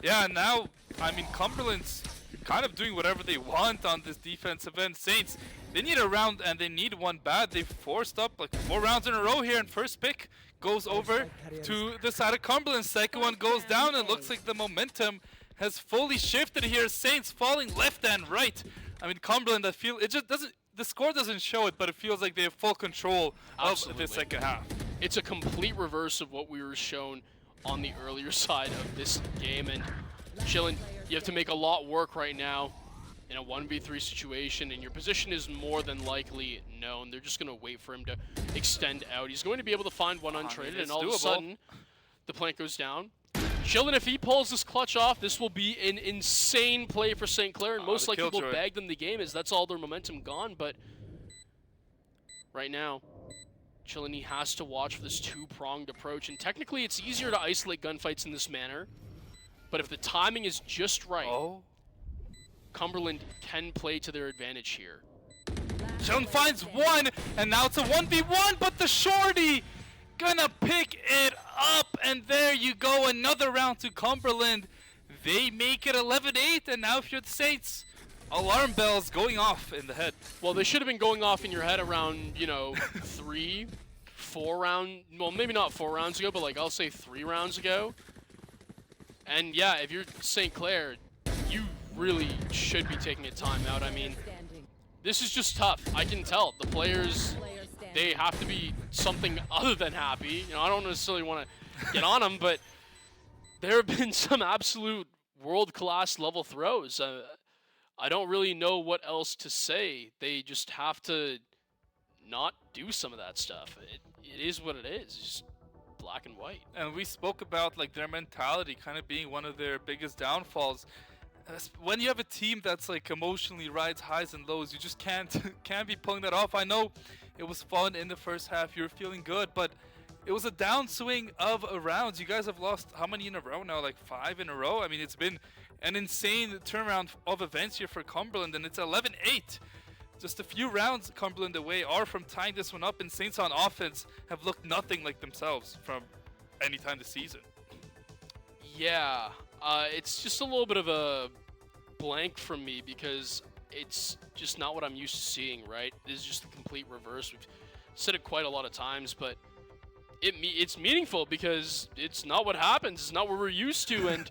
Yeah, now, I mean, Cumberland's kind of doing whatever they want on this defensive end. Saints, they need a round and they need one bad. They've forced up like 4 rounds in a row here, and first pick goes over to the side of Cumberland. Second one goes down, and looks like the momentum has fully shifted here. Saints falling left and right. I mean, Cumberland, I feel, it just doesn't, the score doesn't show it, but it feels like they have full control of the second half. It's a complete reverse of what we were shown on the earlier side of this game, and Chillin, you have to make a lot work right now in a 1v3 situation, and your position is more than likely known. They're just going to wait for him to extend out. He's going to be able to find one untraded, and all of a sudden, the plant goes down. Chillin, if he pulls this clutch off, this will be an insane play for St. Clair, and most likely will bag them the game, as that's all their momentum gone. But right now, Chillin, he has to watch for this 2-pronged approach, and technically it's easier to isolate gunfights in this manner. But if the timing is just right, Cumberland can play to their advantage here. Chillin finds one, and now it's a 1v1, but the shorty gonna pick it up, and there you go, another round to Cumberland. They make it 11-8, and now if you're the Saints, alarm bells going off in the head. Well, they should have been going off in your head around, you know, 3, 4 rounds, well, maybe not 4 rounds ago, but like I'll say 3 rounds ago. And yeah, if you're St. Clair, you really should be taking a timeout. I mean, this is just tough. I can tell. The players, they have to be something other than happy. You know, I don't necessarily want to get on them, but there have been some absolute world-class level throws. I don't really know what else to say. They just have to not do some of that stuff. It is what it is. Just black and white. And we spoke about like their mentality kind of being one of their biggest downfalls. When you have a team that's like emotionally rides highs and lows, you just can't be pulling that off. I know it was fun in the first half, you were feeling good, but it was a downswing of rounds. You guys have lost how many in a row now? Like 5 in a row? I mean, it's been an insane turnaround of events here for Cumberland, and it's 11-8. Just a few rounds Cumberland away are from tying this one up, and Saints on offense have looked nothing like themselves from any time this season. Yeah, it's just a little bit of a blank from me because it's just not what I'm used to seeing, right? This is just the complete reverse. We've said it quite a lot of times, but it's meaningful because it's not what happens. It's not what we're used to, and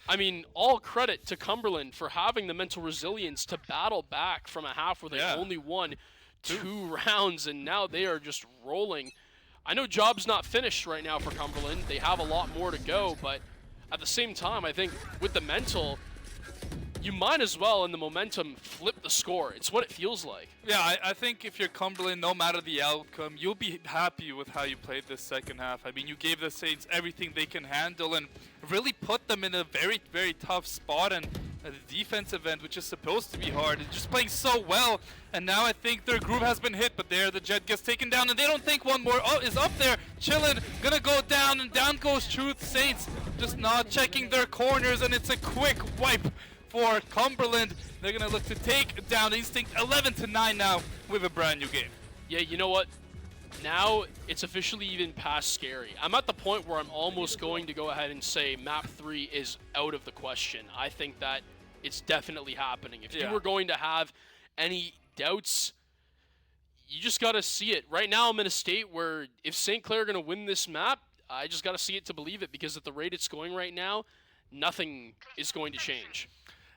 I mean, all credit to Cumberland for having the mental resilience to battle back from a half where they only won 2 rounds, and now they are just rolling. I know job's not finished right now for Cumberland. They have a lot more to go, but at the same time, I think with the mental, you might as well, in the momentum, flip the score. It's what it feels like. Yeah, I think if you're Cumberland, no matter the outcome, you'll be happy with how you played this second half. I mean, you gave the Saints everything they can handle and really put them in a very, very tough spot. And the defensive end, which is supposed to be hard, is just playing so well. And now I think their groove has been hit, but there the Jet gets taken down, and they don't think one more is up there. Chillin', gonna go down, and down goes Truth. Saints just not checking their corners, and it's a quick wipe for Cumberland. They're gonna look to take down Instinct 11-9 now with a brand new game. Yeah, you know what? Now it's officially even past scary. I'm at the point where I'm almost going to go ahead and say map 3 is out of the question. I think that it's definitely happening. If you were going to have any doubts, you just gotta see it. Right now I'm in a state where if St. Clair are gonna win this map, I just gotta see it to believe it, because at the rate it's going right now, nothing is going to change.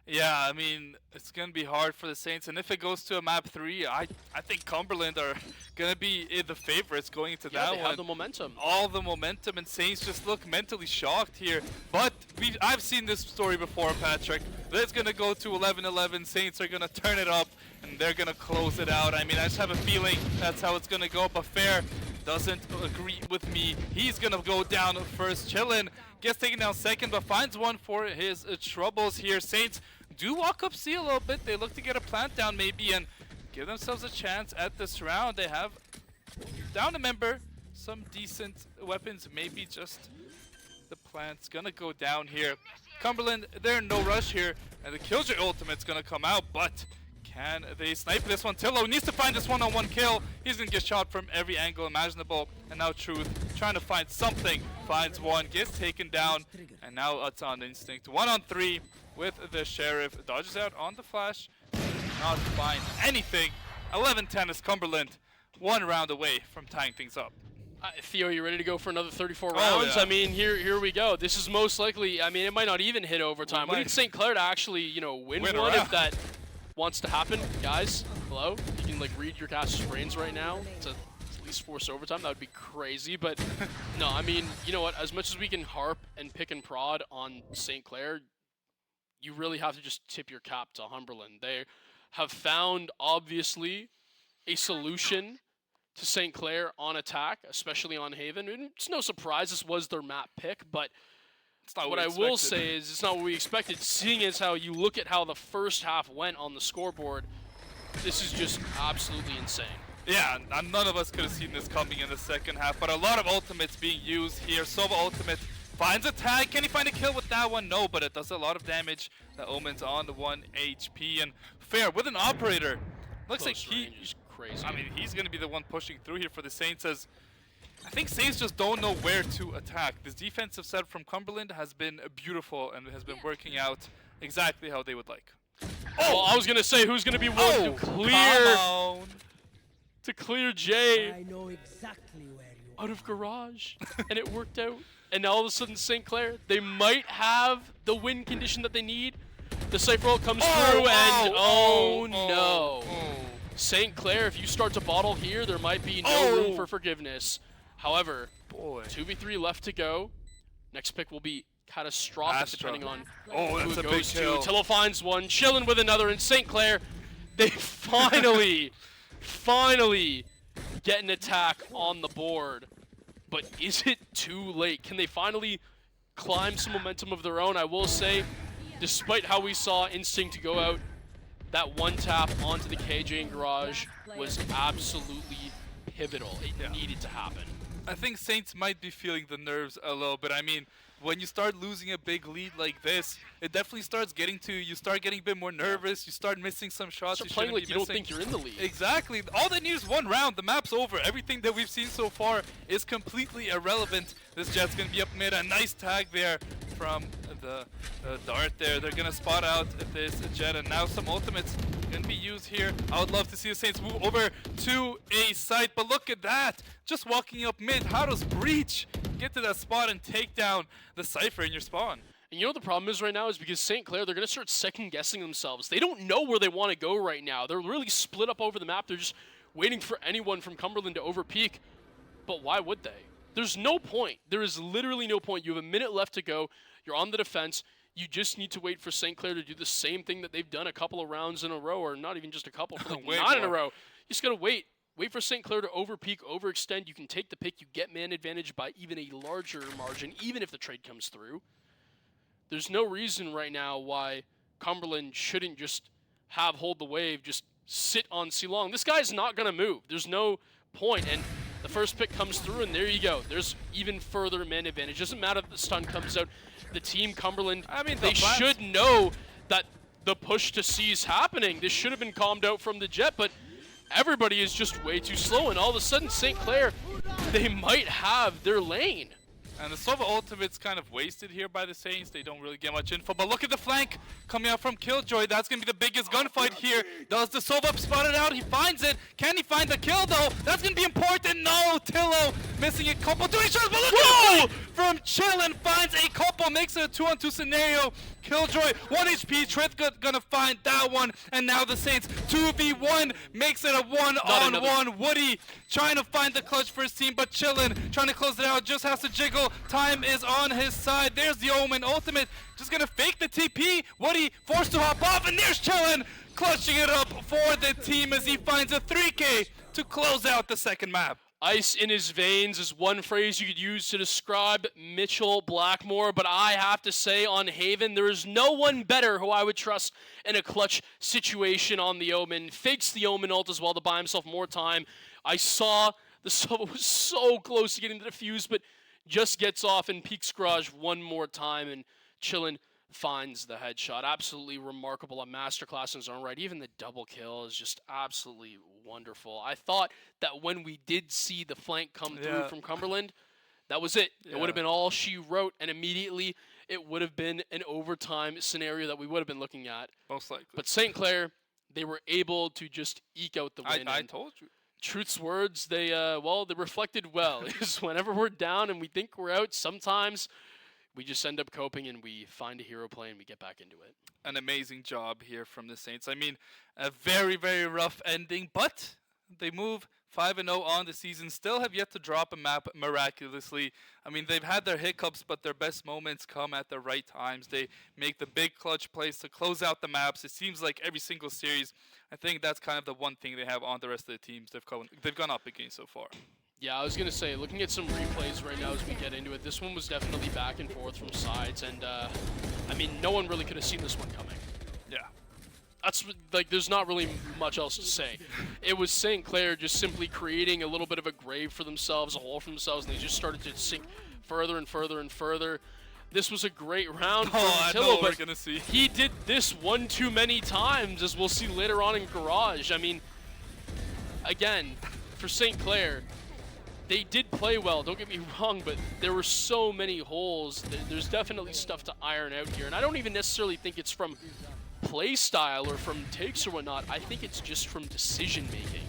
Yeah, I mean, it's going to be hard for the Saints, and if it goes to a map 3, I think Cumberland are going to be the favorites going into that one. They have the momentum. All the momentum, and Saints just look mentally shocked here. But I've seen this story before, Patrick. It's going to go to 11-11. Saints are going to turn it up, and they're going to close it out. I mean, I just have a feeling that's how it's going to go, but Fair doesn't agree with me. He's going to go down first. Chillin' gets taken down second, but finds one for his troubles here. Saints do walk up C a little bit. They look to get a plant down maybe and give themselves a chance at this round. They have down a member, some decent weapons, maybe just the plant's gonna go down here. Cumberland, they're in no rush here, and the Killjoy ultimate's gonna come out, but can they snipe this one? Tillo needs to find this one-on-one kill. He's gonna get shot from every angle imaginable, and now Truth trying to find something, finds one, gets taken down, and now it's on Instinct. 1-on-3 with the Sheriff, dodges out on the flash, not find anything. 11-10 is Cumberland, 1 round away from tying things up. Theo, you ready to go for another 34 rounds? Yeah. I mean, here we go. This is most likely, I mean, it might not even hit overtime. We need St. Clair to actually, you know, win one if that wants to happen. Guys, hello? You can, like, read your caster's brains right now to at least force overtime. That would be crazy, but no, I mean, you know what? As much as we can harp and pick and prod on St. Clair, you really have to just tip your cap to Cumberland. They have found, obviously, a solution to St. Clair on attack, especially on Haven. And it's no surprise this was their map pick, but it's not what I will say is it's not what we expected. Seeing as how you look at how the first half went on the scoreboard, this is just absolutely insane. Yeah, none of us could have seen this coming in the second half, but a lot of ultimates being used here. Sova ultimate finds a tag. Can he find a kill with that one? No, but it does a lot of damage. The Omen's on the 1 HP, and Fair with an operator. Looks like he's crazy. I mean, he's going to be the one pushing through here for the Saints, as I think Saints just don't know where to attack. This defensive set from Cumberland has been beautiful and has been working out exactly how they would like. Well, I was going to say, who's going to be willing to clear Jay I know exactly where you out of garage? And it worked out. And now all of a sudden, St. Clair, they might have the win condition that they need. The Cypher ult comes through, and no. St. Clair, if you start to bottle here, there might be no room for forgiveness. However, 2v3 left to go. Next pick will be catastrophic, depending on who that's it a big goes to. kill. Tillo finds one, chilling with another, and St. Clair, they finally get an attack on the board. but is it too late? Can they finally climb some momentum of their own? I will say, despite how we saw Instinct go out, that one tap onto the KJ and Garage was absolutely pivotal. It needed to happen. I think Saints might be feeling the nerves a little bit. I mean, when you start losing a big lead like this, it definitely starts getting to you. You start getting a bit more nervous. You start missing some shots. Start playing like you don't think you're in the lead. Exactly. All they need is one round. The map's over. Everything that we've seen so far is completely irrelevant. This Jet's going to be up mid. A nice tag there from the Dart there. They're going to spot out this Jet, and now some ultimates going to be used here. I would love to see the Saints move over to a site, but look at that. Just walking up mid. How does Breach get to that spot and take down the Cypher in your spawn? And you know what the problem is right now is because St. Clair, they're going to start second-guessing themselves. They don't know where they want to go right now. They're really split up over the map. They're just waiting for anyone from Cumberland to overpeak. But why would they? There's no point. There is literally no point. You have a minute left to go. You're on the defense. You just need to wait for St. Clair to do the same thing that they've done a couple of rounds in a row, or not even just a couple, for like 9 in a row. You just got to wait. Wait for St. Clair to overpeak, overextend. You can take the pick. You get man advantage by even a larger margin, even if the trade comes through. There's no reason right now why Cumberland shouldn't just have hold the wave, just sit on C-Long. This guy's not going to move. There's no point. And the first pick comes through, and there you go. There's even further man advantage. Doesn't matter if the stun comes out. The team Cumberland, I mean, they should know that the push to C is happening. This should have been calmed out from the Jet, but everybody is just way too slow, and all of a sudden, St. Clair, they might have their lane. And the Sova ultimate's kind of wasted here by the Saints. They don't really get much info. But look at the flank coming out from Killjoy. That's going to be the biggest gunfight here. Does the Sova spot it out? He finds it. Can he find the kill, though? That's going to be important. No, Tillo missing a couple. 2 shots, but look at it from Chillin. Finds a couple. Makes it a 2-on-2 scenario. Killjoy, 1 HP. Trith gonna find that one. And now the Saints, 2v1. Makes it a 1-on-1. Woody trying to find the clutch for his team, but Chillin trying to close it out. Just has to jiggle. Time is on his side. There's the Omen ultimate. Just gonna fake the TP. Woody forced to hop off, and there's Chillin clutching it up for the team as he finds a 3K to close out the second map. Ice in his veins is one phrase you could use to describe Mitchell Blackmore, but I have to say on Haven, there is no one better who I would trust in a clutch situation on the Omen. Fakes the Omen ult as well to buy himself more time. I saw the Sova was so close to getting the defuse, but just gets off and peeks Garage one more time, and Chillin finds the headshot. Absolutely remarkable, a masterclass in his own right. Even the double kill is just absolutely wonderful. I thought that when we did see the flank come through from Cumberland, that was it. It would have been all she wrote, and immediately it would have been an overtime scenario that we would have been looking at. Most likely. But St. Clair, they were able to just eke out the win. I told you. Truth's words, they reflected well. Is whenever we're down and we think we're out, sometimes we just end up coping and we find a hero play and we get back into it. An amazing job here from the Saints. I mean, a very, very rough ending, but they move 5-0 on the season. Still have yet to drop a map miraculously. I mean, they've had their hiccups, but their best moments come at the right times. They make the big clutch plays to close out the maps. It seems like every single series, I think that's kind of the one thing they have on the rest of the teams they've gone up against so far. Yeah, I was going to say, looking at some replays right now as we get into it, this one was definitely back and forth from sides, and I mean, no one really could have seen this one coming. Yeah. That's, like, there's not really much else to say. It was St. Clair just simply creating a little bit of a grave for themselves, a hole for themselves, and they just started to sink further and further and further. This was a great round for Tillo, but he did this one too many times, as we'll see later on in Garage. I mean, again, for St. Clair, they did play well, don't get me wrong, but there were so many holes. There's definitely stuff to iron out here, and I don't even necessarily think it's from play style or from takes or whatnot. I think it's just from decision making.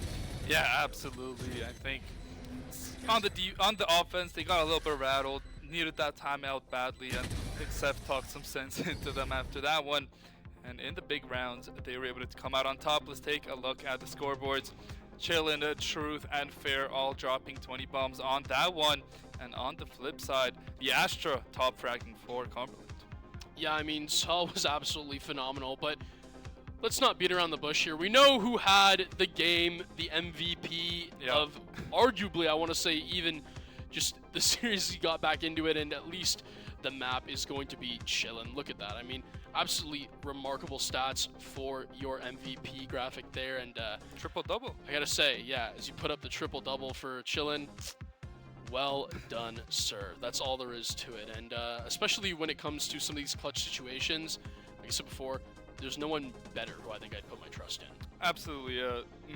Yeah, absolutely. I think on the offense, they got a little bit rattled, needed that timeout badly, and I think Seth talked some sense into them after that one. And in the big rounds, they were able to come out on top. Let's take a look at the scoreboards. Chillin, Truth, and Fair all dropping 20 bombs on that one. And on the flip side, the Astra top fragging for Cumberland. Yeah, I mean, Saul was absolutely phenomenal, but let's not beat around the bush here. We know who had the game, the MVP of arguably, I want to say, even just the series he got back into it, and at least the map is going to be chillin'. Look at that. I mean, absolutely remarkable stats for your MVP graphic there, and Triple-double. I gotta say, yeah, as you put up the triple-double for chillin', well done, sir. That's all there is to it, and especially when it comes to some of these clutch situations, like I said before, there's no one better who I think I'd put my trust in. Absolutely.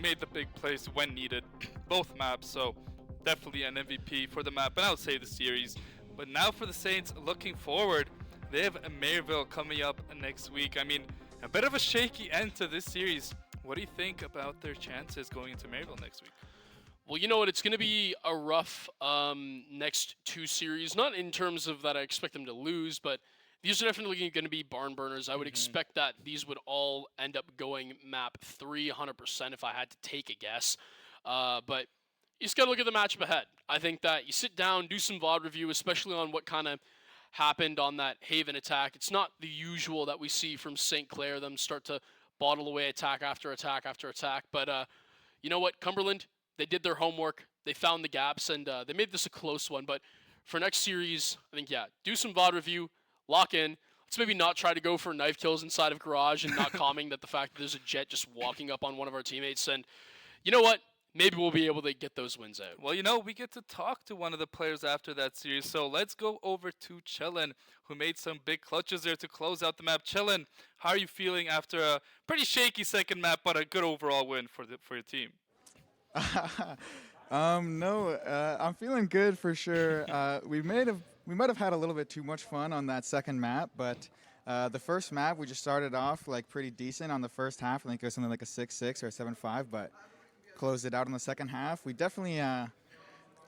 Made the big plays when needed, both maps, so definitely an MVP for the map, and I would say the series. But now for the Saints, looking forward, they have Maryville coming up next week. I mean, a bit of a shaky end to this series. What do you think about their chances going into Maryville next week? Well, you know what? It's going to be a rough next 2 series. Not in terms of that I expect them to lose, but these are definitely going to be barn burners. I would expect that these would all end up going map 3 100% if I had to take a guess. But you just got to look at the matchup ahead. I think that you sit down, do some VOD review, especially on what kind of happened on that Haven attack. It's not the usual that we see from St. Clair, them start to bottle away attack after attack after attack. But you know what? Cumberland, they did their homework. They found the gaps, and they made this a close one. But for next series, I think, yeah, do some VOD review, lock in. Let's maybe not try to go for knife kills inside of garage and not calming that the fact that there's a jet just walking up on one of our teammates. And you know what? Maybe we'll be able to get those wins out. Well, you know, we get to talk to one of the players after that series, so let's go over to Chillin, who made some big clutches there to close out the map. Chillin, how are you feeling after a pretty shaky second map, but a good overall win for your team? I'm feeling good for sure. We might have had a little bit too much fun on that second map, but the first map we just started off like pretty decent on the first half. I think it was something like a 6-6 or a 7-5, but closed it out in the second half. We definitely had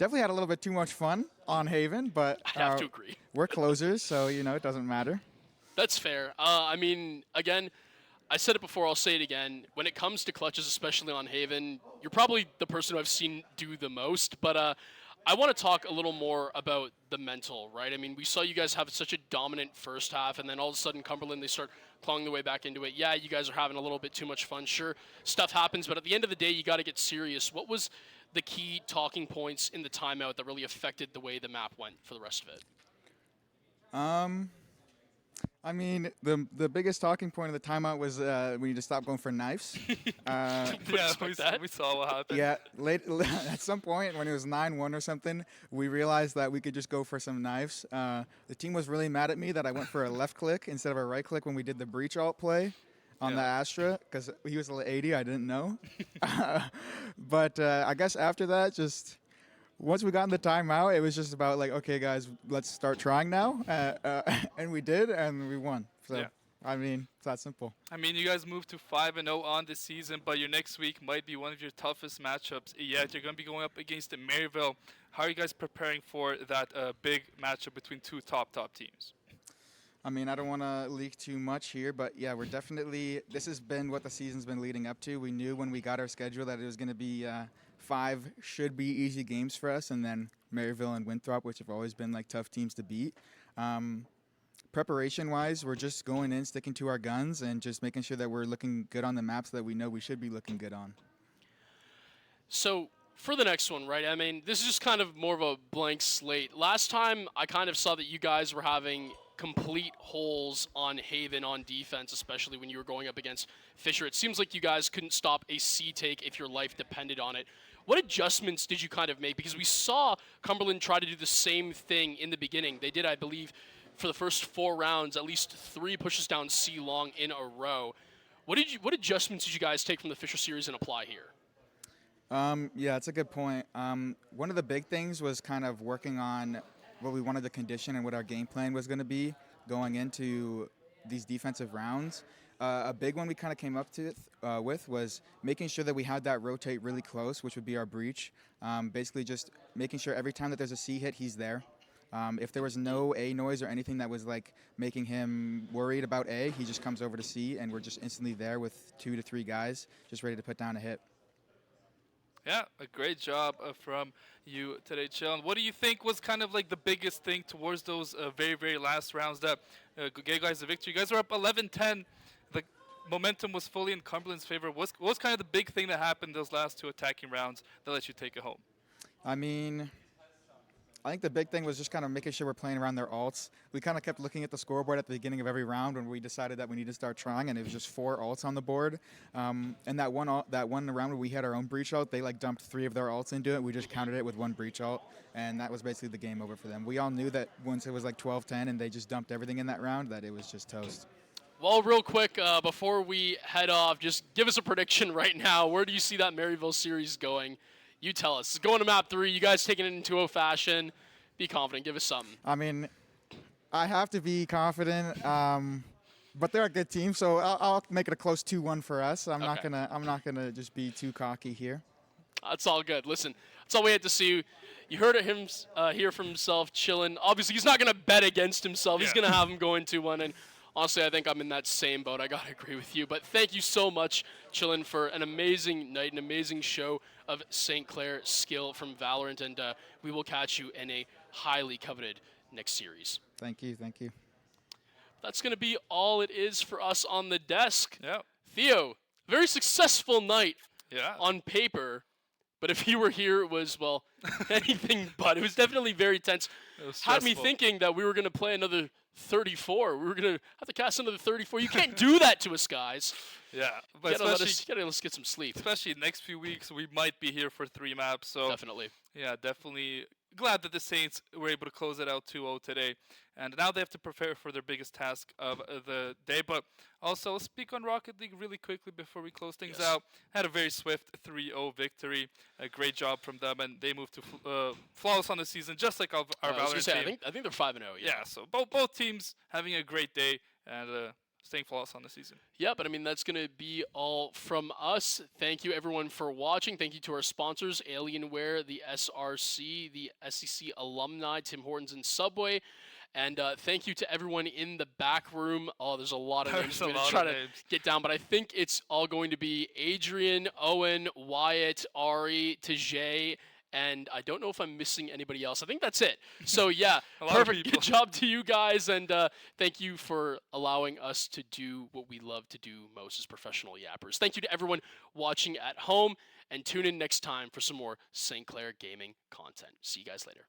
a little bit too much fun on Haven, but I have to agree. We're closers, so you know it doesn't matter. That's fair. I mean, again, I said it before, I'll say it again. When it comes to clutches, especially on Haven, you're probably the person who I've seen do the most. But I want to talk a little more about the mental, right? I mean, we saw you guys have such a dominant first half, and then all of a sudden Cumberland, they start clawing their way back into it. Yeah, you guys are having a little bit too much fun. Sure, stuff happens, but at the end of the day, you got to get serious. What was the key talking points in the timeout that really affected the way the map went for the rest of it? I mean, the biggest talking point of the timeout was we need to stop going for knives. Yeah, we saw what happened. Yeah, at some point when it was 9-1 or something, we realized that we could just go for some knives. The team was really mad at me that I went for a left click instead of a right click when we did the breach alt play on the Astra, because he was 80, I didn't know. But I guess after that, just once we got in the timeout, it was just about like, okay, guys, let's start trying now. And we did, and we won. So, yeah. I mean, it's that simple. I mean, you guys moved to 5-0 on this season, but your next week might be one of your toughest matchups yet. You're going to be going up against the Maryville. How are you guys preparing for that big matchup between two top teams? I mean, I don't want to leak too much here, but yeah, we're definitely, this has been what the season's been leading up to. We knew when we got our schedule that it was going to be 5 should be easy games for us, and then Maryville and Winthrop, which have always been like tough teams to beat. Preparation-wise, we're just going in, sticking to our guns, and just making sure that we're looking good on the maps that we know we should be looking good on. So for the next one, right, I mean, this is just kind of more of a blank slate. Last time, I kind of saw that you guys were having complete holes on Haven on defense, especially when you were going up against Fisher. It seems like you guys couldn't stop a C take if your life depended on it. What adjustments did you kind of make? Because we saw Cumberland try to do the same thing in the beginning. They did, I believe, for the first 4 rounds, at least 3 pushes down C long in a row. What adjustments did you guys take from the Fisher series and apply here? Yeah, it's a good point. One of the big things was kind of working on what we wanted the condition and what our game plan was going to be going into these defensive rounds. A big one we kind of came up to with was making sure that we had that rotate really close, which would be our breach. Basically just making sure every time that there's a C hit, he's there. If there was no A noise or anything that was like making him worried about A, he just comes over to C, and we're just instantly there with 2 to 3 guys just ready to put down a hit. Yeah, a great job from you today, Chillin. What do you think was kind of like the biggest thing towards those very, very last rounds that gave guys the victory? You guys were up 11-10. The momentum was fully in Cumberland's favor. What was kind of the big thing that happened those last 2 attacking rounds that let you take it home? I mean, I think the big thing was just kind of making sure we're playing around their ults. We kind of kept looking at the scoreboard at the beginning of every round when we decided that we need to start trying, and it was just 4 ults on the board. And that one round where we had our own breach ult, they like dumped 3 of their ults into it. We just countered it with 1 breach ult, and that was basically the game over for them. We all knew that once it was like 12-10 and they just dumped everything in that round, that it was just toast. Well, real quick, before we head off, just give us a prediction right now. Where do you see that Maryville series going? You tell us. It's going to map 3. You guys taking it in 2-0 fashion. Be confident. Give us something. I mean, I have to be confident, but they're a good team, so I'll make it a close 2-1 for us. I'm not gonna just be too cocky here. That's all good. Listen, that's all we had to see. You heard him hear from himself, chilling. Obviously, he's not gonna bet against himself. He's gonna have him going 2-1. And honestly, I think I'm in that same boat. I gotta agree with you. But thank you so much, Chillin, for an amazing night, an amazing show of St. Clair skill from Valorant, and we will catch you in a highly coveted next series. Thank you. That's going to be all it is for us on the desk. Yeah. Theo, very successful night Yeah. on paper, but if you were here, it was, well, anything but. It was definitely very tense. It was Had me stressful. thinking that we were going to play another 34. We were going to have to cast another 34. You can't do that to us, guys. Yeah. You But gotta let especially, us get some sleep. especially next few weeks, we might be here for 3 maps. So Definitely. yeah, definitely glad that the Saints were able to close it out 2-0 today. And now they have to prepare for their biggest task of the day. But also, let's speak on Rocket League really quickly before we close things Yes. out. Had a very swift 3-0 victory. A great job from them, and they moved to flawless on the season, just like our I was gonna Valorant say, team. I think they're 5-0. Yeah, so both teams having a great day and staying flawless on the season. Yeah, but I mean, that's going to be all from us. Thank you, everyone, for watching. Thank you to our sponsors, Alienware, the SRC, the SEC alumni, Tim Hortons, and Subway. And thank you to everyone in the back room. Oh, there's a lot of names There's a we're going lot to try of to names. get down, but I think it's all going to be Adrian, Owen, Wyatt, Ari, Tajay, and I don't know if I'm missing anybody else. I think that's it. So, yeah, A lot of perfect. Good people. job to you guys, and thank you for allowing us to do what we love to do most as professional yappers. Thank you to everyone watching at home, and tune in next time for some more St. Clair gaming content. See you guys later.